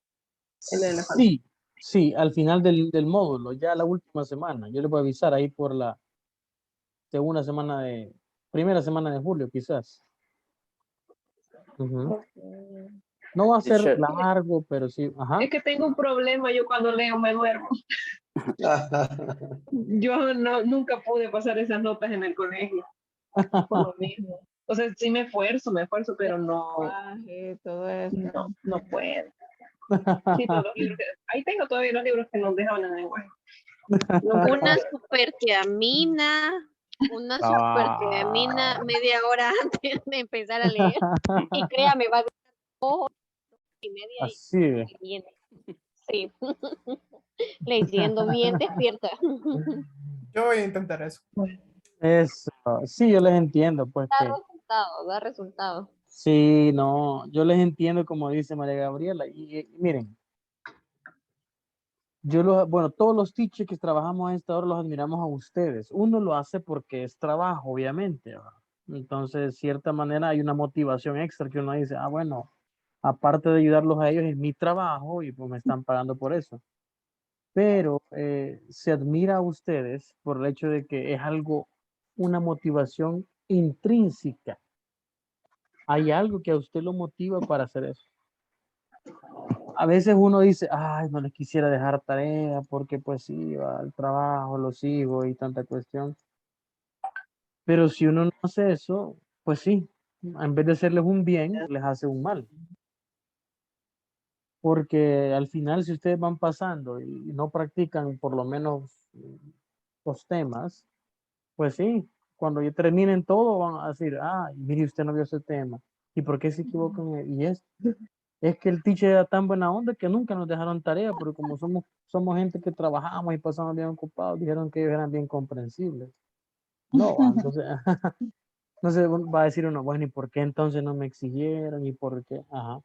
el elefante. Sí, sí, al final del módulo, ya la última semana. Yo le voy a avisar ahí por la primera semana de julio, quizás. Ujú. No va a ser Teacher. largo, pero sí. Ajá. Es que tengo un problema, yo cuando leo me duermo. Yo nunca pude pasar esas notas en el colegio, por lo mismo. O sea, sí me esfuerzo, pero no, Todo eso. no puedo. Sí, todos los libros ahí tengo todavía los libros que nos dejaban en el lenguaje. Una super que camina, media hora antes de empezar a leer. Y créame, va a durar 2 horas y media Así es. leyendo. Sí. Leyendo bien despierta. Yo voy a intentar eso. Eso. Sí, yo les entiendo, pues que. Da resultado. Sí, no, yo les entiendo como dice María Gabriela. Y miren, todos los teachers que trabajamos a esta hora los admiramos a ustedes. Uno lo hace porque es trabajo, obviamente, ¿verdad? Entonces, de cierta manera, hay una motivación extra que uno dice, bueno, aparte de ayudarlos a ellos, es mi trabajo y pues me están pagando por eso. Pero se admira a ustedes por el hecho de que es algo, una motivación intrínseca. Hay algo que a usted lo motiva para hacer eso. A veces uno dice, ay, no les quisiera dejar tarea porque pues sí, va el trabajo, los hijos y tanta cuestión. Pero si uno no hace eso, pues sí, en vez de hacerles un bien, les hace un mal. Porque al final, si ustedes van pasando y no practican por lo menos los temas, pues sí, cuando ya terminen todo van a decir, mire, usted no vio ese tema. ¿Y por qué se equivocan? Y es que el teacher era tan buena onda que nunca nos dejaron tarea, pero como somos gente que trabajamos y pasamos bien ocupados, dijeron que ellos eran bien comprensibles. No, entonces, entonces va a decir uno, bueno, ¿y por qué entonces no me exigieron? ¿Y por qué? Ajá.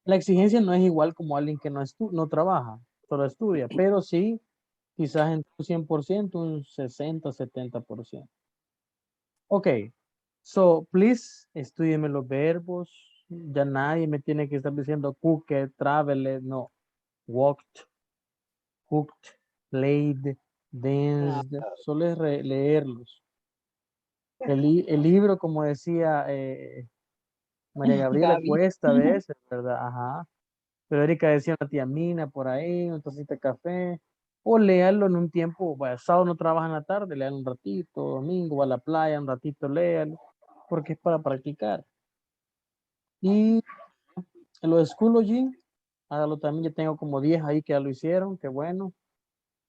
La exigencia no es igual como alguien que no trabaja, solo estudia, pero sí, quizás en un 100%, un 60, 70%. Ok, so, please, estudienme los verbos. Ya nadie me tiene que estar diciendo cooked, traveled, no. Walked, cooked, played, danced. Solo es leerlos. El libro, como decía María Gabriela, Gaby. cuesta a veces, ¿verdad? Ajá. Pero Erika decía una tía Mina por ahí, una tacita de café. O léalo en un tiempo, sábado no trabaja en la tarde, léalo un ratito, domingo va a la playa, un ratito léalo, porque es para practicar. Y en lo de Schoology, hágalo también, ya tengo como 10 ahí que ya lo hicieron, qué bueno.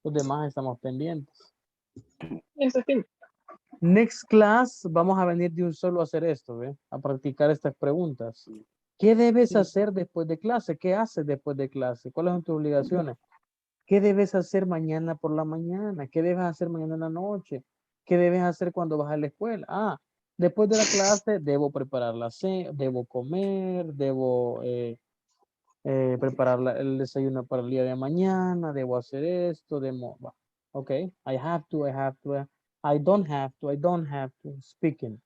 Los demás estamos pendientes. Eso sí. Next class, vamos a venir de un solo a hacer esto, ¿ve? A practicar estas preguntas. ¿Qué debes hacer después de clase? ¿Qué haces después de clase? ¿Cuáles son tus obligaciones? ¿Qué debes hacer mañana por la mañana? ¿Qué debes hacer mañana en la noche? ¿Qué debes hacer cuando vas a la escuela? Después de la clase debo preparar la cena, debo comer, debo preparar el desayuno para el día de mañana, debo hacer esto, ok, I have to, I don't have to, speaking.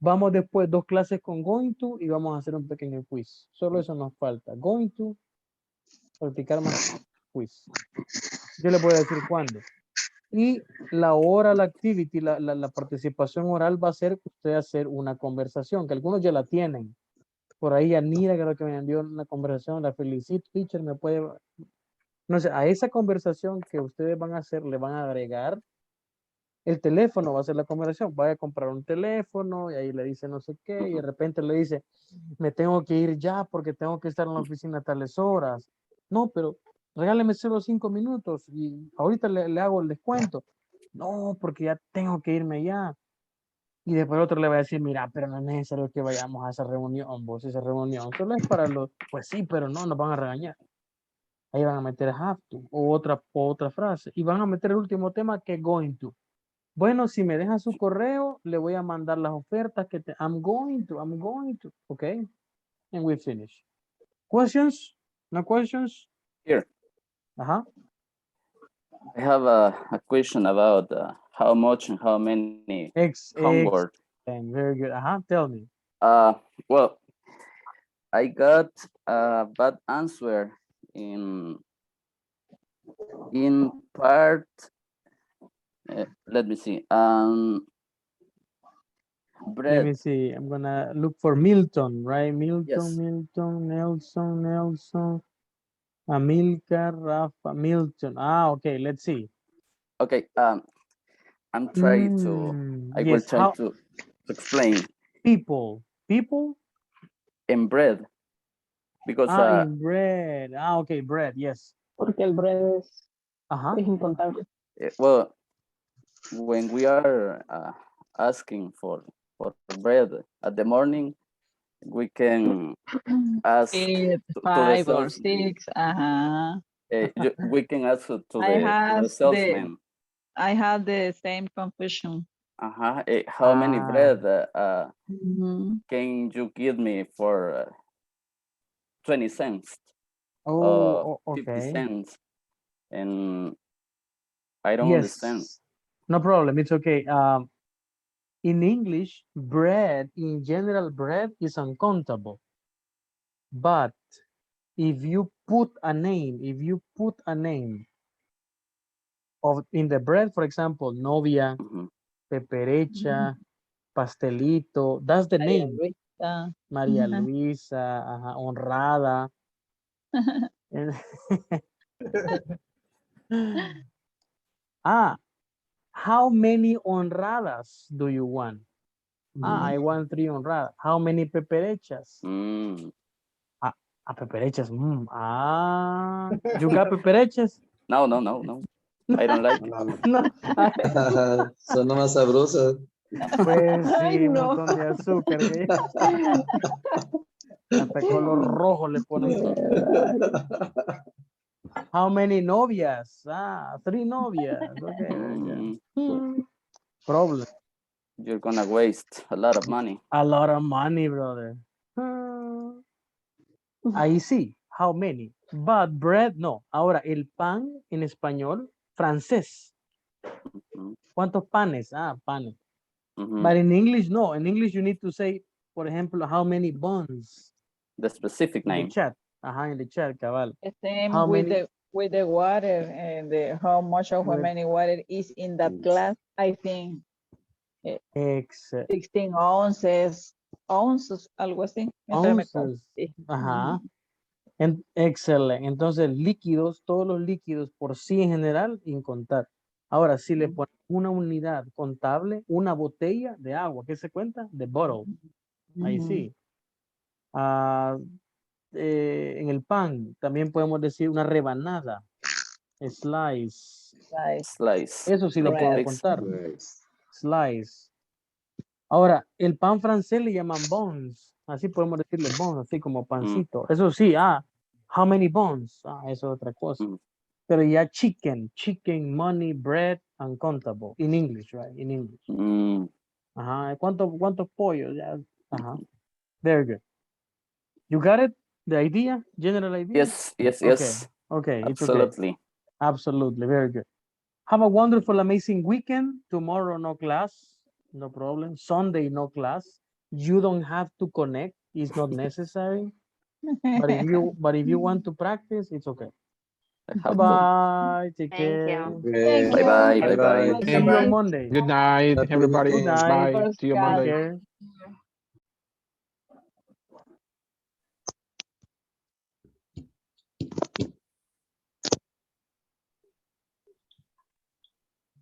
Vamos después 2 clases con going to y vamos a hacer un pequeño quiz. Solo eso nos falta. Going to, practicar más quiz. Yo les voy a decir cuándo. Y la oral activity, la participación oral va a ser usted hacer una conversación, que algunos ya la tienen. Por ahí Anira, creo que me envió una conversación, la felicito, teacher, me puede No sé, a esa conversación que ustedes van a hacer, le van a agregar el teléfono, va a ser la conversación. Vaya a comprar un teléfono y ahí le dice no sé qué, y de repente le dice, me tengo que ir ya porque tengo que estar en la oficina a tales horas. No, pero regáleme solo 5 minutos y ahorita le hago el descuento. No, porque ya tengo que irme ya. Y después el otro le va a decir, mira, pero no es necesario que vayamos a esa reunión, vos, esa reunión solo es para los, pues sí, pero no, nos van a regañar. Ahí van a meter have to o otra frase. Y van a meter el último tema que es going to. Bueno, si me deja su correo, le voy a mandar las ofertas que I'm going to, okay? And we finish. Questions? No questions? Here, Uh-huh. I have a question about how much and how many homework. And very good. Uh-huh. Tell me. Well, I got a bad answer in part. Let me see. Let me Bread. see. I'm gonna look for Milton, right? Milton, Yes. Milton, Nelson, Amilcar, Rafa, Milton. Ah, okay. Let's see. Okay. I'm trying to. I will Yes. try How to explain. people In bread, because in bread. Ah, okay, bread. Yes. Porque el bread es Uh-huh. incontable. well, when we are asking for bread at the morning, we can ask It's to the 5 or salesman. 6. Uh-huh. We can ask to I the salesman. I had the same confusion. How many bread Mhm. can you give me for 20 cents? Oh, 50 okay. cents? And I don't understand. Yes. No problem. It's okay. In English, bread, in general, bread is uncountable. But if you put a name of in the bread, for example, novia, peperecha, pastelito, that's the María name. Luisa. María Luisa, ajá, honrada. How many honradas do you want? I want 3 honradas. How many peperechas? Peperechas. You got peperechas? No. I don't like it. No. Son más sabrosas. Pues sí, Ay, un no. montón de azúcar. Hasta color rojo le ponen. How many novias? 3 novias. Okay, very good. Problem. You're gonna waste a lot of money. A lot of money, brother. Ahí sí, how many? But bread, no. Ahora, el pan en español, francés. ¿Cuántos panes? Panes. But in English, no. In English, you need to say, por ejemplo, how many buns? The specific In name. the chat. In the chat, cabal. Same How with many? the water and how much of how many water is in that glass. I think 16 ounces, algo así. Ounces. Ajá. Excelente. Entonces, líquidos, todos los líquidos por sí en general, sin contar. Ahora, si le pones una unidad contable, una botella de agua, ¿qué se cuenta? The bottle. Ahí sí. En el pan, también podemos decir una rebanada. Slice. Eso sí lo puedo contar. Slice. Ahora, el pan francés le llaman buns. Así podemos decirle buns, así como pancito. Eso sí, how many buns? Eso es otra cosa. Pero ya chicken, money, bread, uncountable. In English, right? In English. Ajá. ¿Cuántos pollos? Ya. Ajá. Very good. You got it? The idea? General idea? Yes. Okay. Absolutely. It's okay. Absolutely. Very good. Have a wonderful, amazing weekend. Tomorrow, no class. No problem. Sunday, no class. You don't have to connect. It's not necessary. But if you want to practice, it's okay. Bye-bye. Take care. Bye-bye. See you on Monday. Good night, everybody. Good night. Bye. See you Take Monday. care.